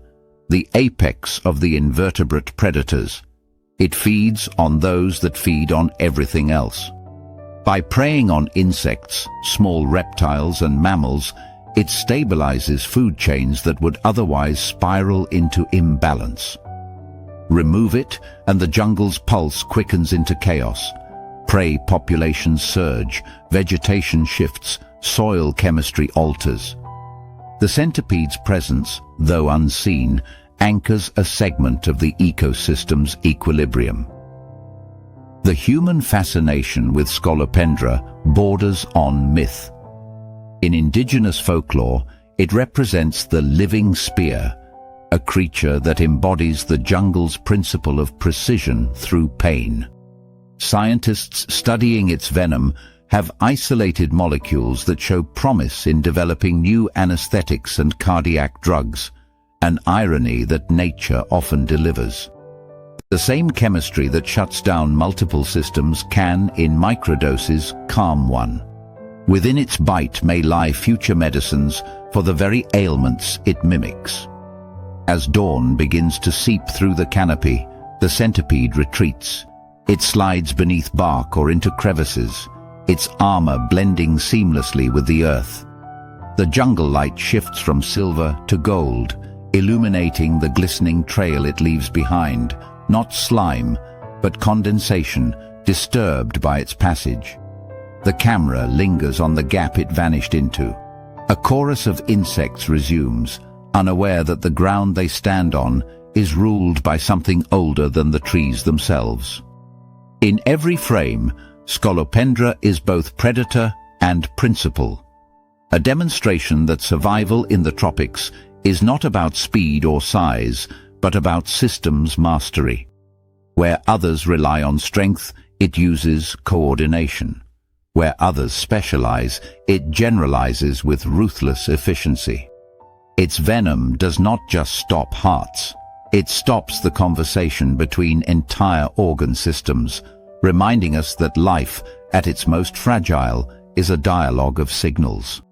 Speaker 1: the apex of the invertebrate predators. It feeds on those that feed on everything else. By preying on insects, small reptiles and mammals, it stabilizes food chains that would otherwise spiral into imbalance. Remove it, and the jungle's pulse quickens into chaos. Prey populations surge, vegetation shifts, soil chemistry alters. The centipede's presence, though unseen, anchors a segment of the ecosystem's equilibrium. The human fascination with Scolopendra borders on myth. In indigenous folklore, it represents the living spear, a creature that embodies the jungle's principle of precision through pain. Scientists studying its venom have isolated molecules that show promise in developing new anesthetics and cardiac drugs, an irony that nature often delivers. The same chemistry that shuts down multiple systems can, in microdoses, calm one. Within its bite may lie future medicines for the very ailments it mimics. As dawn begins to seep through the canopy, the centipede retreats. It slides beneath bark or into crevices, its armor blending seamlessly with the earth. The jungle light shifts from silver to gold, illuminating the glistening trail it leaves behind, not slime, but condensation, disturbed by its passage. The camera lingers on the gap it vanished into. A chorus of insects resumes, unaware that the ground they stand on is ruled by something older than the trees themselves. In every frame, Scolopendra is both predator and principle, a demonstration that survival in the tropics is not about speed or size, but about systems mastery. Where others rely on strength, it uses coordination. Where others specialize, it generalizes with ruthless efficiency. Its venom does not just stop hearts. It stops the conversation between entire organ systems, reminding us that life, at its most fragile, is a dialogue of signals.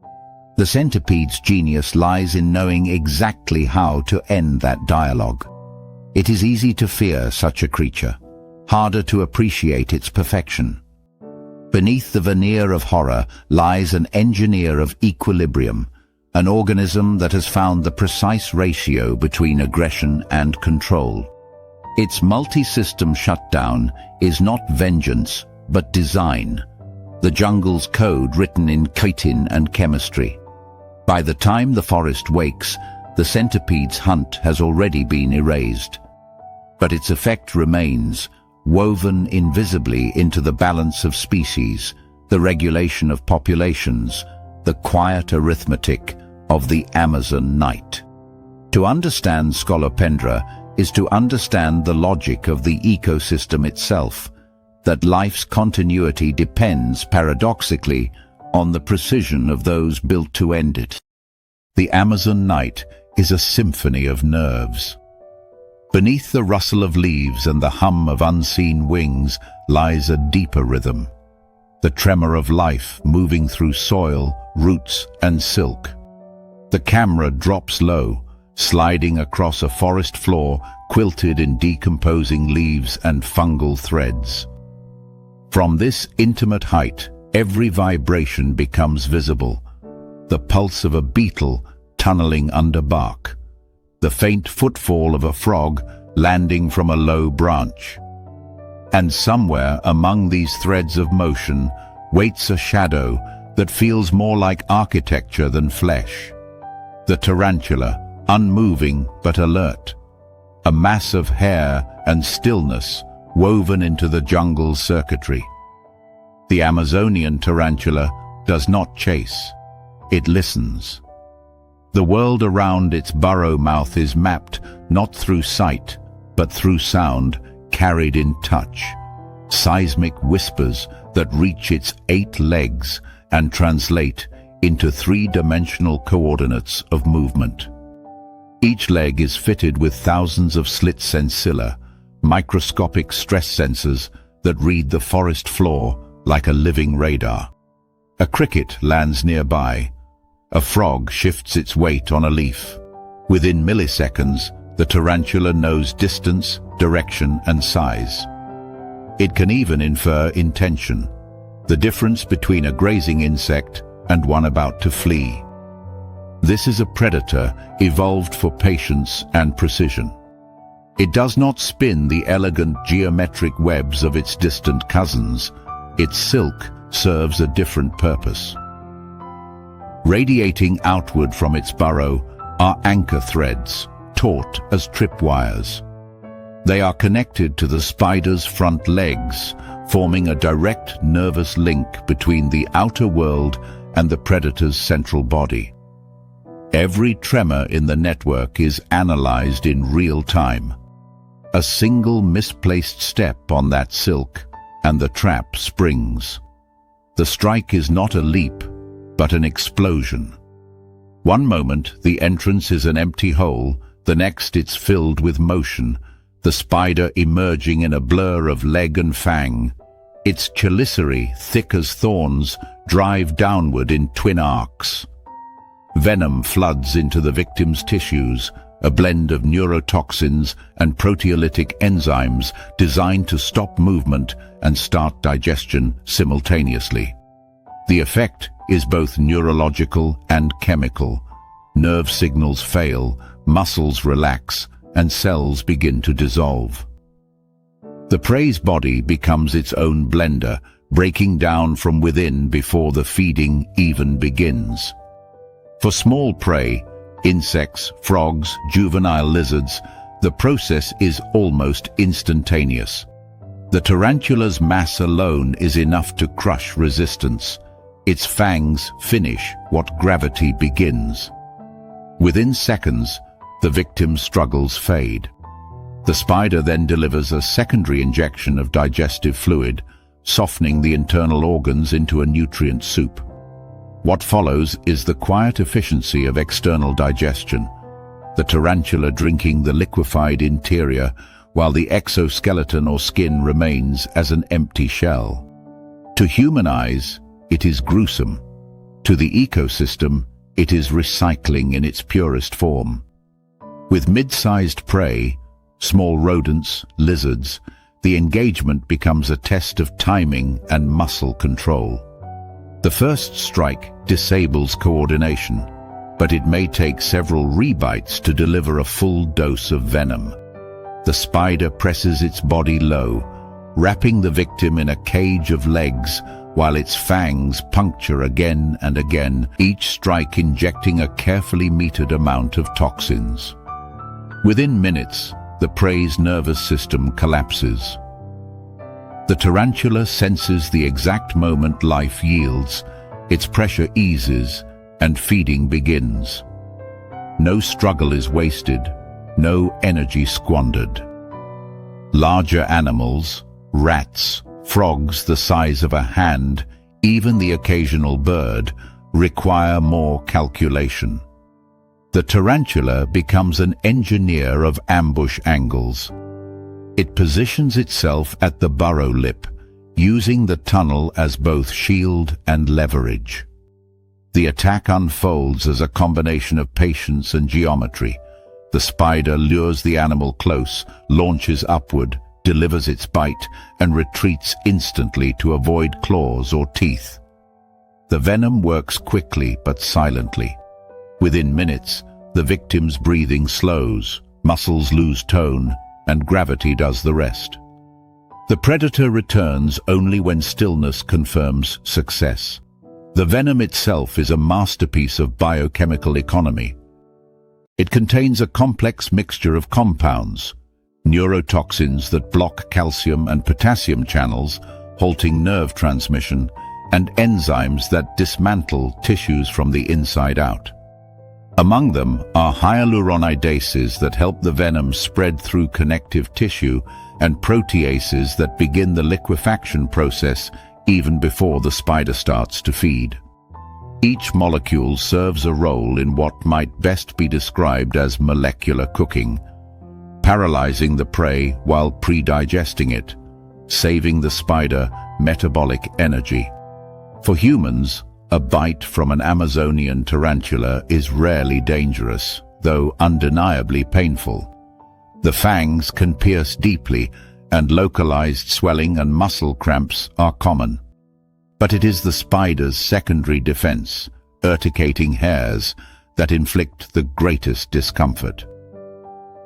Speaker 1: The centipede's genius lies in knowing exactly how to end that dialogue. It is easy to fear such a creature, harder to appreciate its perfection. Beneath the veneer of horror lies an engineer of equilibrium, an organism that has found the precise ratio between aggression and control. Its multi-system shutdown is not vengeance, but design, the jungle's code written in chitin and chemistry. By the time the forest wakes, the centipede's hunt has already been erased. But its effect remains, woven invisibly into the balance of species, the regulation of populations, the quiet arithmetic of the Amazon night. To understand Scolopendra is to understand the logic of the ecosystem itself, that life's continuity depends, paradoxically, on the precision of those built to end it. The Amazon night is a symphony of nerves. Beneath the rustle of leaves and the hum of unseen wings lies a deeper rhythm, the tremor of life moving through soil, roots, and silk. The camera drops low, sliding across a forest floor quilted in decomposing leaves and fungal threads. From this intimate height, every vibration becomes visible. The pulse of a beetle tunneling under bark, the faint footfall of a frog landing from a low branch. And somewhere among these threads of motion waits a shadow that feels more like architecture than flesh. The tarantula, unmoving but alert, a mass of hair and stillness woven into the jungle's circuitry. The Amazonian tarantula does not chase, it listens. The world around its burrow mouth is mapped not through sight, but through sound carried in touch, seismic whispers that reach its 8 legs and translate into 3-dimensional coordinates of movement. Each leg is fitted with thousands of slit sensilla, microscopic stress sensors that read the forest floor like a living radar. A cricket lands nearby. A frog shifts its weight on a leaf. Within milliseconds, the tarantula knows distance, direction, and size. It can even infer intention, the difference between a grazing insect and one about to flee. This is a predator evolved for patience and precision. It does not spin the elegant geometric webs of its distant cousins. Its silk serves a different purpose. Radiating outward from its burrow are anchor threads, taut as tripwires. They are connected to the spider's front legs, forming a direct nervous link between the outer world and the predator's central body. Every tremor in the network is analyzed in real time. A single misplaced step on that silk, and the trap springs. The strike is not a leap, but an explosion. One moment, the entrance is an empty hole, the next it's filled with motion, the spider emerging in a blur of leg and fang. Its chelicerae, thick as thorns, drive downward in twin arcs. Venom floods into the victim's tissues, a blend of neurotoxins and proteolytic enzymes designed to stop movement and start digestion simultaneously. The effect is both neurological and chemical. Nerve signals fail, muscles relax, and cells begin to dissolve. The prey's body becomes its own blender, breaking down from within before the feeding even begins. For small prey, insects, frogs, juvenile lizards, the process is almost instantaneous. The tarantula's mass alone is enough to crush resistance. Its fangs finish what gravity begins. Within seconds, the victim's struggles fade. The spider then delivers a secondary injection of digestive fluid, softening the internal organs into a nutrient soup. What follows is the quiet efficiency of external digestion, the tarantula drinking the liquefied interior while the exoskeleton or skin remains as an empty shell. To human eyes, it is gruesome. To the ecosystem, it is recycling in its purest form. With mid-sized prey, small rodents, lizards, the engagement becomes a test of timing and muscle control. The first strike disables coordination, but it may take several rebites to deliver a full dose of venom. The spider presses its body low, wrapping the victim in a cage of legs while its fangs puncture again and again, each strike injecting a carefully metered amount of toxins. Within minutes, the prey's nervous system collapses. The tarantula senses the exact moment life yields, its pressure eases, and feeding begins. No struggle is wasted, no energy squandered. Larger animals, rats, frogs the size of a hand, even the occasional bird, require more calculation. The tarantula becomes an engineer of ambush angles. It positions itself at the burrow lip, using the tunnel as both shield and leverage. The attack unfolds as a combination of patience and geometry. The spider lures the animal close, launches upward, delivers its bite, and retreats instantly to avoid claws or teeth. The venom works quickly but silently. Within minutes, the victim's breathing slows, muscles lose tone, and gravity does the rest. The predator returns only when stillness confirms success. The venom itself is a masterpiece of biochemical economy. It contains a complex mixture of compounds, neurotoxins that block calcium and potassium channels, halting nerve transmission, and enzymes that dismantle tissues from the inside out. Among them are hyaluronidases that help the venom spread through connective tissue and proteases that begin the liquefaction process even before the spider starts to feed. Each molecule serves a role in what might best be described as molecular cooking, paralyzing the prey while pre-digesting it, saving the spider metabolic energy. For humans, a bite from an Amazonian tarantula is rarely dangerous, though undeniably painful. The fangs can pierce deeply, and localized swelling and muscle cramps are common. But it is the spider's secondary defense, urticating hairs, that inflict the greatest discomfort.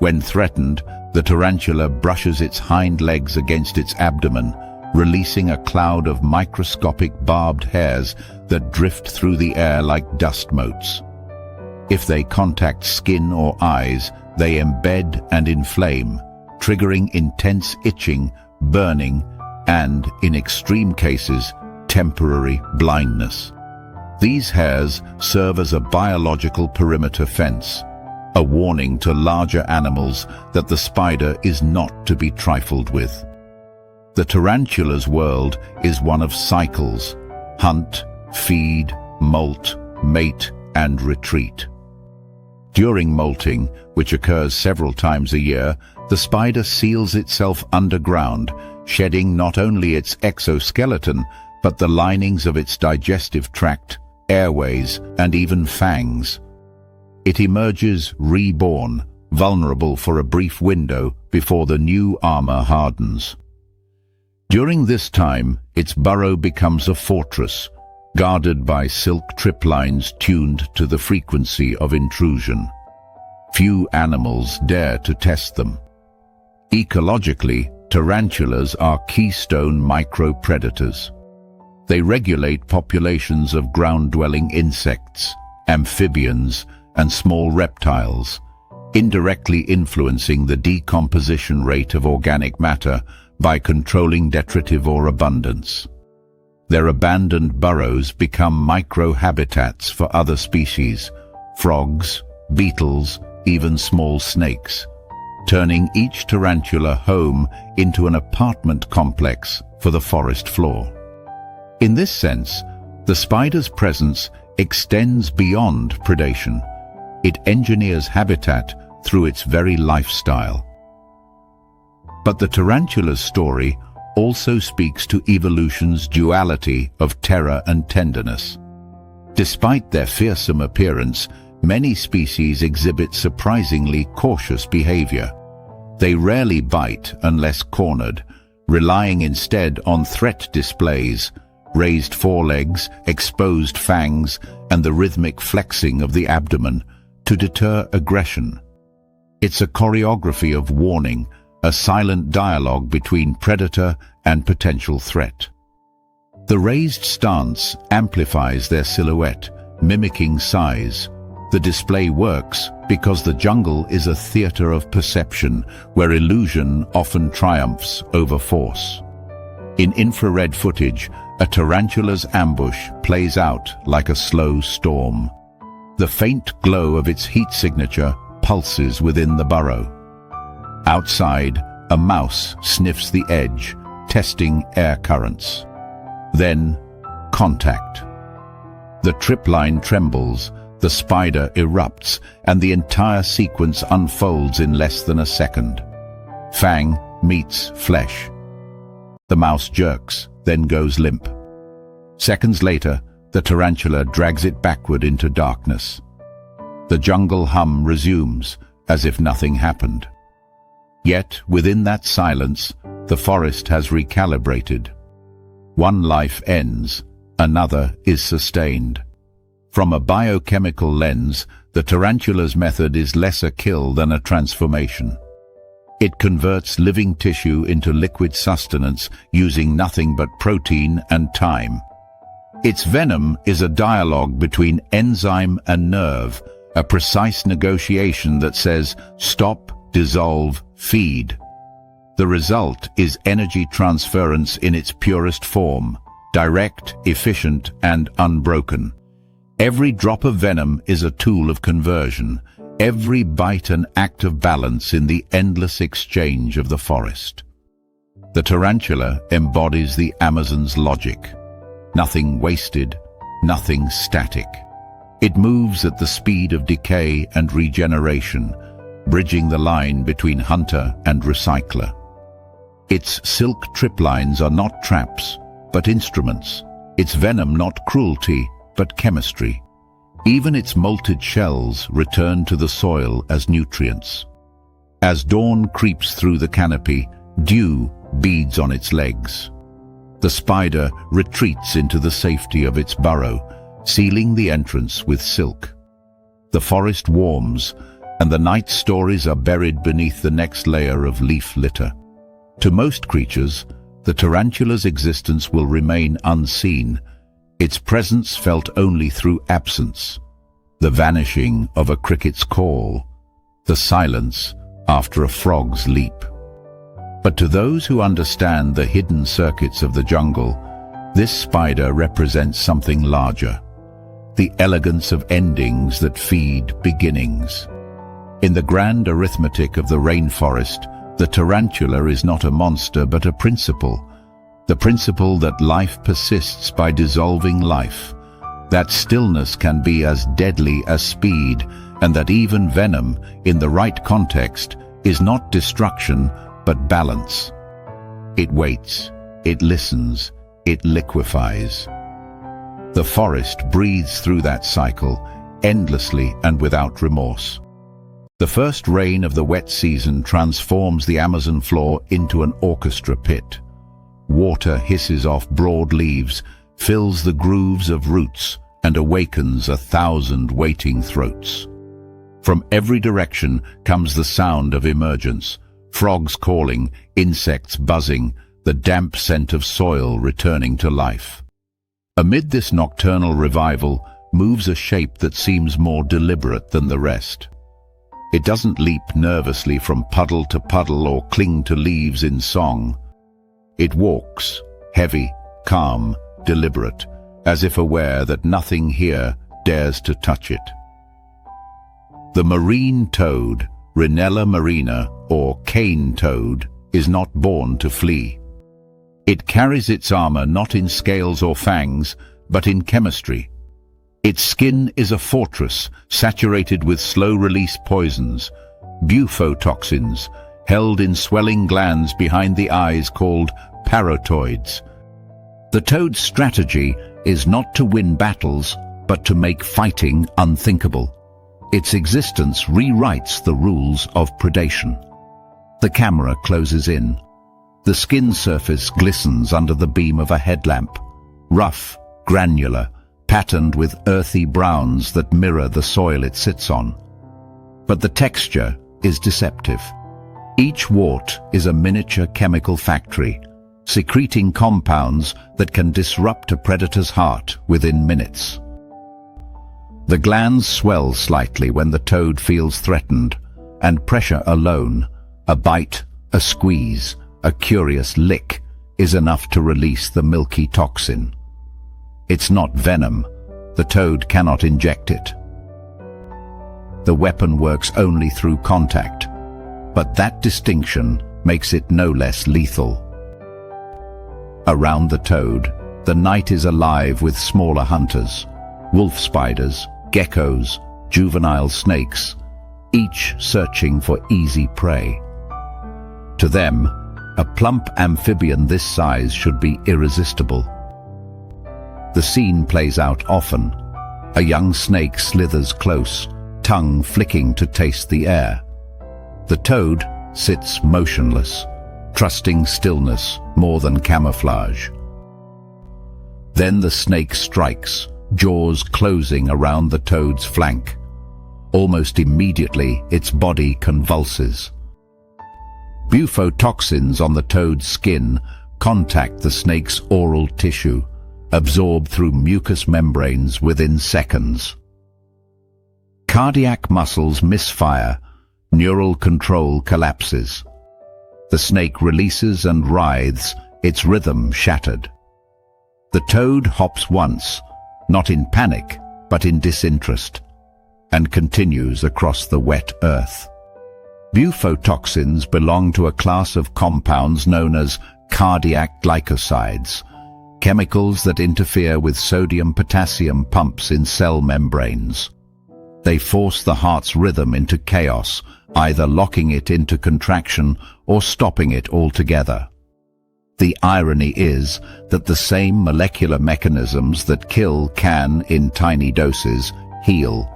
Speaker 1: When threatened, the tarantula brushes its hind legs against its abdomen, releasing a cloud of microscopic barbed hairs that drift through the air like dust motes. If they contact skin or eyes, they embed and inflame, triggering intense itching, burning, and, in extreme cases, temporary blindness. These hairs serve as a biological perimeter fence, a warning to larger animals that the spider is not to be trifled with. The tarantula's world is one of cycles: hunt, feed, molt, mate, and retreat. During molting, which occurs several times a year, the spider seals itself underground, shedding not only its exoskeleton, but the linings of its digestive tract, airways, and even fangs. It emerges reborn, vulnerable for a brief window before the new armor hardens. During this time, its burrow becomes a fortress, guarded by silk triplines tuned to the frequency of intrusion. Few animals dare to test them. Ecologically, tarantulas are keystone micro-predators. They regulate populations of ground-dwelling insects, amphibians, and small reptiles, indirectly influencing the decomposition rate of organic matter by controlling detritivore abundance. Their abandoned burrows become micro-habitats for other species, frogs, beetles, even small snakes, turning each tarantula home into an apartment complex for the forest floor. In this sense, the spider's presence extends beyond predation. It engineers habitat through its very lifestyle. But the tarantula's story also speaks to evolution's duality of terror and tenderness. Despite their fearsome appearance, many species exhibit surprisingly cautious behavior. They rarely bite unless cornered, relying instead on threat displays, raised forelegs, exposed fangs, and the rhythmic flexing of the abdomen to deter aggression. It's a choreography of warning, a silent dialogue between predator and potential threat. The raised stance amplifies their silhouette, mimicking size. The display works because the jungle is a theater of perception where illusion often triumphs over force. In infrared footage, a tarantula's ambush plays out like a slow storm. The faint glow of its heat signature pulses within the burrow. Outside, a mouse sniffs the edge, testing air currents. Then, contact. The tripline trembles, the spider erupts, and the entire sequence unfolds in less than a second. Fang meets flesh. The mouse jerks, then goes limp. Seconds later, the tarantula drags it backward into darkness. The jungle hum resumes, as if nothing happened. Yet, within that silence, the forest has recalibrated. One life ends, another is sustained. From a biochemical lens, the tarantula's method is less a kill than a transformation. It converts living tissue into liquid sustenance using nothing but protein and time. Its venom is a dialogue between enzyme and nerve, a precise negotiation that says, stop, dissolve, feed. The result is energy transference in its purest form, direct, efficient, and unbroken. Every drop of venom is a tool of conversion, every bite an act of balance in the endless exchange of the forest. The tarantula embodies the Amazon's logic. Nothing wasted, nothing static. It moves at the speed of decay and regeneration, bridging the line between hunter and recycler. Its silk triplines are not traps, but instruments. Its venom not cruelty, but chemistry. Even its molted shells return to the soil as nutrients. As dawn creeps through the canopy, dew beads on its legs. The spider retreats into the safety of its burrow, sealing the entrance with silk. The forest warms, and the night stories are buried beneath the next layer of leaf litter. To most creatures, the tarantula's existence will remain unseen, its presence felt only through absence, the vanishing of a cricket's call, the silence after a frog's leap. But to those who understand the hidden circuits of the jungle, this spider represents something larger, the elegance of endings that feed beginnings. In the grand arithmetic of the rainforest, the tarantula is not a monster but a principle, the principle that life persists by dissolving life, that stillness can be as deadly as speed, and that even venom, in the right context, is not destruction but balance. It waits, it listens, it liquefies. The forest breathes through that cycle, endlessly and without remorse. The first rain of the wet season transforms the Amazon floor into an orchestra pit. Water hisses off broad leaves, fills the grooves of roots, and awakens 1,000 waiting throats. From every direction comes the sound of emergence, frogs calling, insects buzzing, the damp scent of soil returning to life. Amid this nocturnal revival moves a shape that seems more deliberate than the rest. It doesn't leap nervously from puddle to puddle or cling to leaves in song. It walks, heavy, calm, deliberate, as if aware that nothing here dares to touch it. The marine toad, Rhinella marina, or cane toad, is not born to flee. It carries its armor not in scales or fangs, but in chemistry. Its skin is a fortress saturated with slow-release poisons, bufotoxins, held in swelling glands behind the eyes called parotoids. The toad's strategy is not to win battles, but to make fighting unthinkable. Its existence rewrites the rules of predation. The camera closes in. The skin surface glistens under the beam of a headlamp, rough, granular, patterned with earthy browns that mirror the soil it sits on. But the texture is deceptive. Each wart is a miniature chemical factory, secreting compounds that can disrupt a predator's heart within minutes. The glands swell slightly when the toad feels threatened, and pressure alone, a bite, a squeeze, a curious lick, is enough to release the milky toxin. It's not venom. The toad cannot inject it. The weapon works only through contact, but that distinction makes it no less lethal. Around the toad, the night is alive with smaller hunters, wolf spiders, geckos, juvenile snakes, each searching for easy prey. To them, a plump amphibian this size should be irresistible. The scene plays out often. A young snake slithers close, tongue flicking to taste the air. The toad sits motionless, trusting stillness more than camouflage. Then the snake strikes, jaws closing around the toad's flank. Almost immediately, its body convulses. Bufotoxins on the toad's skin contact the snake's oral tissue, absorbed through mucous membranes within seconds. Cardiac muscles misfire, neural control collapses. The snake releases and writhes, its rhythm shattered. The toad hops once, not in panic, but in disinterest, and continues across the wet earth. Bufotoxins belong to a class of compounds known as cardiac glycosides, chemicals that interfere with sodium-potassium pumps in cell membranes. They force the heart's rhythm into chaos, either locking it into contraction or stopping it altogether. The irony is that the same molecular mechanisms that kill can, in tiny doses, heal.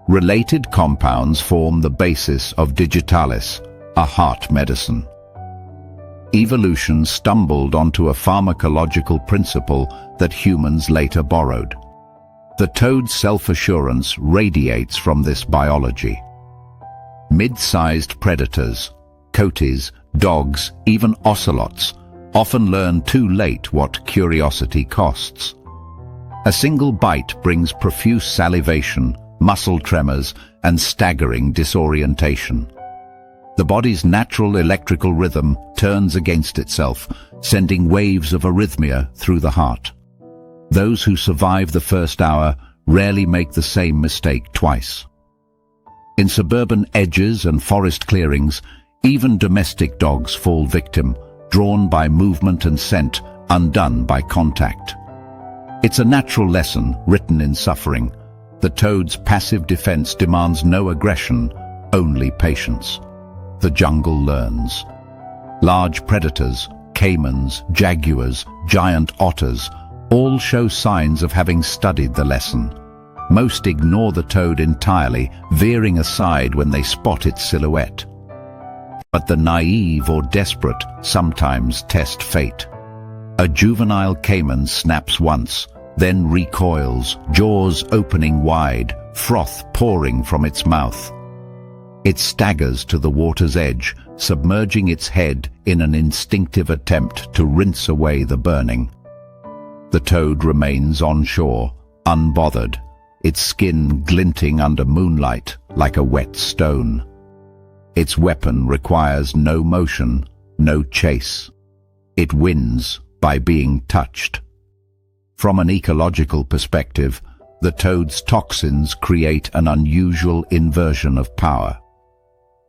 Speaker 1: Related compounds form the basis of digitalis, a heart medicine. Evolution stumbled onto a pharmacological principle that humans later borrowed. The toad's self-assurance radiates from this biology. Mid-sized predators, coatis, dogs, even ocelots, often learn too late what curiosity costs. A single bite brings profuse salivation, muscle tremors, and staggering disorientation. The body's natural electrical rhythm turns against itself, sending waves of arrhythmia through the heart. Those who survive the first hour rarely make the same mistake twice. In suburban edges and forest clearings, even domestic dogs fall victim, drawn by movement and scent, undone by contact. It's a natural lesson written in suffering. The toad's passive defense demands no aggression, only patience. The jungle learns. Large predators, caimans, jaguars, giant otters, all show signs of having studied the lesson. Most ignore the toad entirely, veering aside when they spot its silhouette. But the naive or desperate sometimes test fate. A juvenile caiman snaps once, then recoils, jaws opening wide, froth pouring from its mouth. It staggers to the water's edge, submerging its head in an instinctive attempt to rinse away the burning. The toad remains on shore, unbothered, its skin glinting under moonlight like a wet stone. Its weapon requires no motion, no chase. It wins by being touched. From an ecological perspective, the toad's toxins create an unusual inversion of power.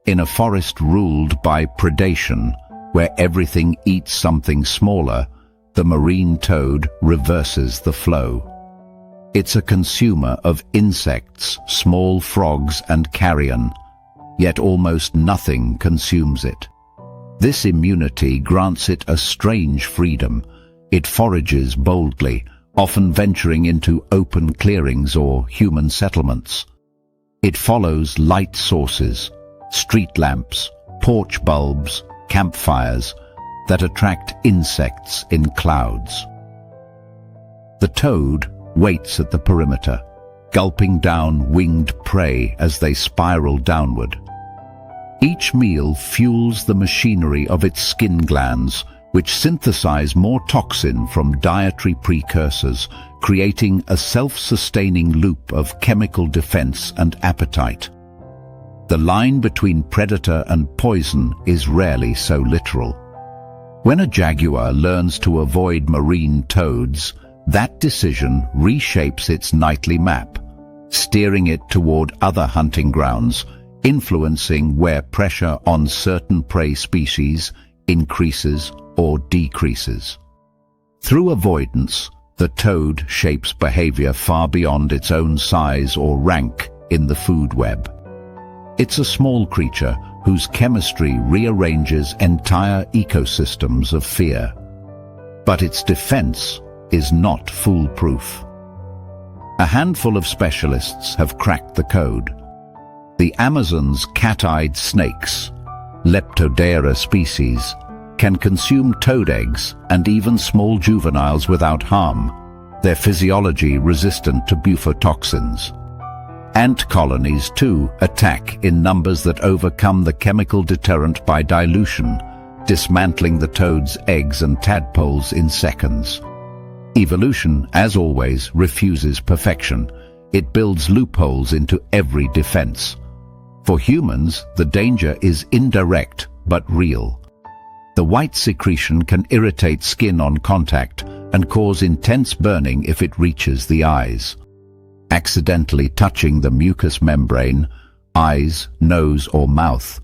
Speaker 1: In a forest ruled by predation, where everything eats something smaller, the marine toad reverses the flow. It's a consumer of insects, small frogs and carrion, yet almost nothing consumes it. This immunity grants it a strange freedom. It forages boldly, often venturing into open clearings or human settlements. It follows light sources, street lamps, porch bulbs, campfires that attract insects in clouds. The toad waits at the perimeter, gulping down winged prey as they spiral downward. Each meal fuels the machinery of its skin glands, which synthesize more toxin from dietary precursors, creating a self-sustaining loop of chemical defense and appetite. The line between predator and poison is rarely so literal. When a jaguar learns to avoid marine toads, that decision reshapes its nightly map, steering it toward other hunting grounds, influencing where pressure on certain prey species increases or decreases. Through avoidance, the toad shapes behavior far beyond its own size or rank in the food web. It's a small creature whose chemistry rearranges entire ecosystems of fear. But its defense is not foolproof. A handful of specialists have cracked the code. The Amazon's cat-eyed snakes, Leptodeira species, can consume toad eggs and even small juveniles without harm, their physiology resistant to bufotoxins. Ant colonies, too, attack in numbers that overcome the chemical deterrent by dilution, dismantling the toad's eggs and tadpoles in seconds. Evolution, as always, refuses perfection. It builds loopholes into every defense. For humans, the danger is indirect but real. The white secretion can irritate skin on contact and cause intense burning if it reaches the eyes. Accidentally touching the mucous membrane, eyes, nose or mouth,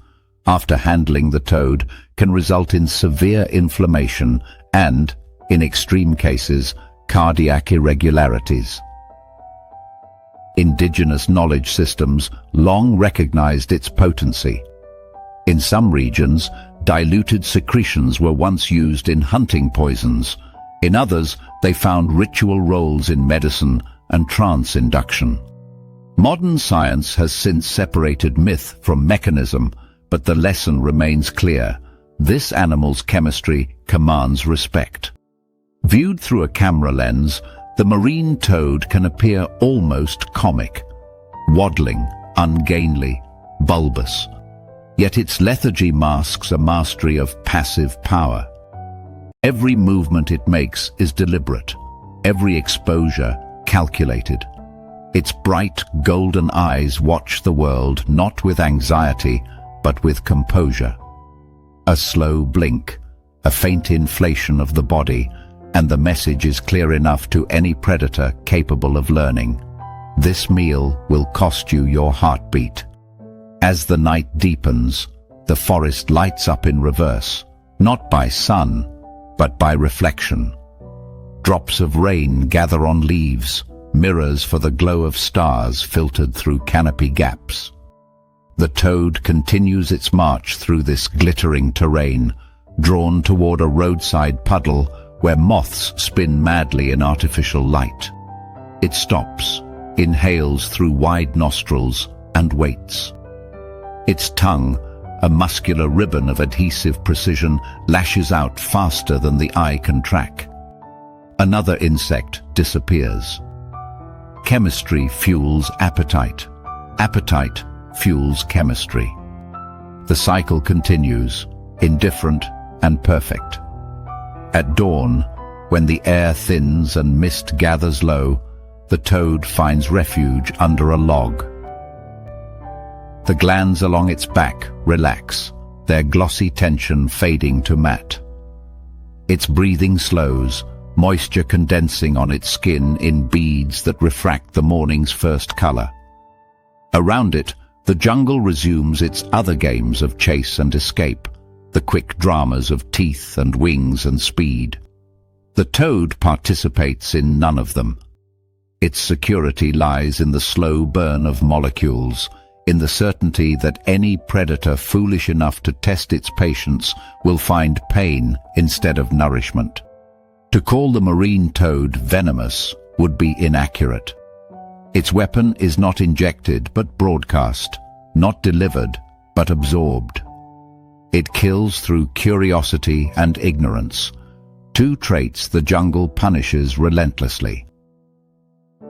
Speaker 1: after handling the toad can result in severe inflammation and, in extreme cases, cardiac irregularities. Indigenous knowledge systems long recognized its potency. In some regions, diluted secretions were once used in hunting poisons. In others, they found ritual roles in medicine and trance induction. Modern science has since separated myth from mechanism, but the lesson remains clear. This animal's chemistry commands respect. Viewed through a camera lens, the marine toad can appear almost comic, waddling, ungainly, bulbous. Yet its lethargy masks a mastery of passive power. Every movement it makes is deliberate, every exposure calculated. Its bright, golden eyes watch the world not with anxiety, but with composure. A slow blink, a faint inflation of the body, and the message is clear enough to any predator capable of learning. This meal will cost you your heartbeat. As the night deepens, the forest lights up in reverse, not by sun, but by reflection. Drops of rain gather on leaves, mirrors for the glow of stars filtered through canopy gaps. The toad continues its march through this glittering terrain, drawn toward a roadside puddle where moths spin madly in artificial light. It stops, inhales through wide nostrils, and waits. Its tongue, a muscular ribbon of adhesive precision, lashes out faster than the eye can track. Another insect disappears. Chemistry fuels appetite. Appetite fuels chemistry. The cycle continues, indifferent and perfect. At dawn, when the air thins and mist gathers low, the toad finds refuge under a log. The glands along its back relax, their glossy tension fading to matte. Its breathing slows, moisture condensing on its skin in beads that refract the morning's first color. Around it, the jungle resumes its other games of chase and escape, the quick dramas of teeth and wings and speed. The toad participates in none of them. Its security lies in the slow burn of molecules, in the certainty that any predator foolish enough to test its patience will find pain instead of nourishment. To call the marine toad venomous would be inaccurate. Its weapon is not injected but broadcast, not delivered but absorbed. It kills through curiosity and ignorance, two traits the jungle punishes relentlessly.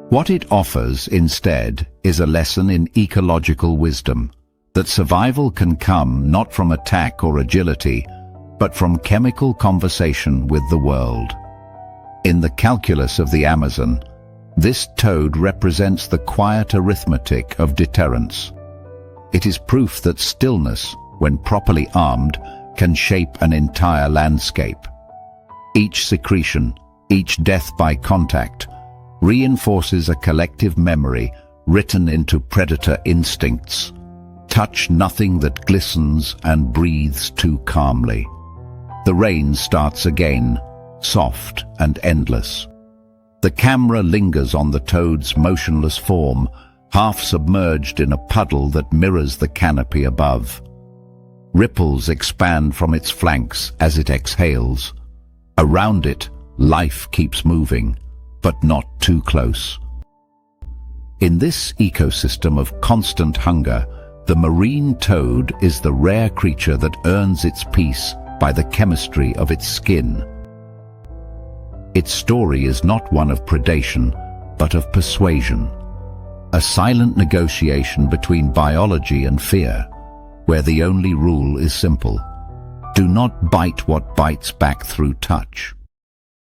Speaker 1: What it offers instead is a lesson in ecological wisdom, that survival can come not from attack or agility, but from chemical conversation with the world. In the calculus of the Amazon, this toad represents the quiet arithmetic of deterrence. It is proof that stillness, when properly armed, can shape an entire landscape. Each secretion, each death by contact, reinforces a collective memory written into predator instincts. Touch nothing that glistens and breathes too calmly. The rain starts again, soft and endless. The camera lingers on the toad's motionless form, half submerged in a puddle that mirrors the canopy above. Ripples expand from its flanks as it exhales. Around it, life keeps moving, but not too close. In this ecosystem of constant hunger, the marine toad is the rare creature that earns its peace by the chemistry of its skin. Its story is not one of predation, but of persuasion. A silent negotiation between biology and fear, where the only rule is simple: do not bite what bites back through touch.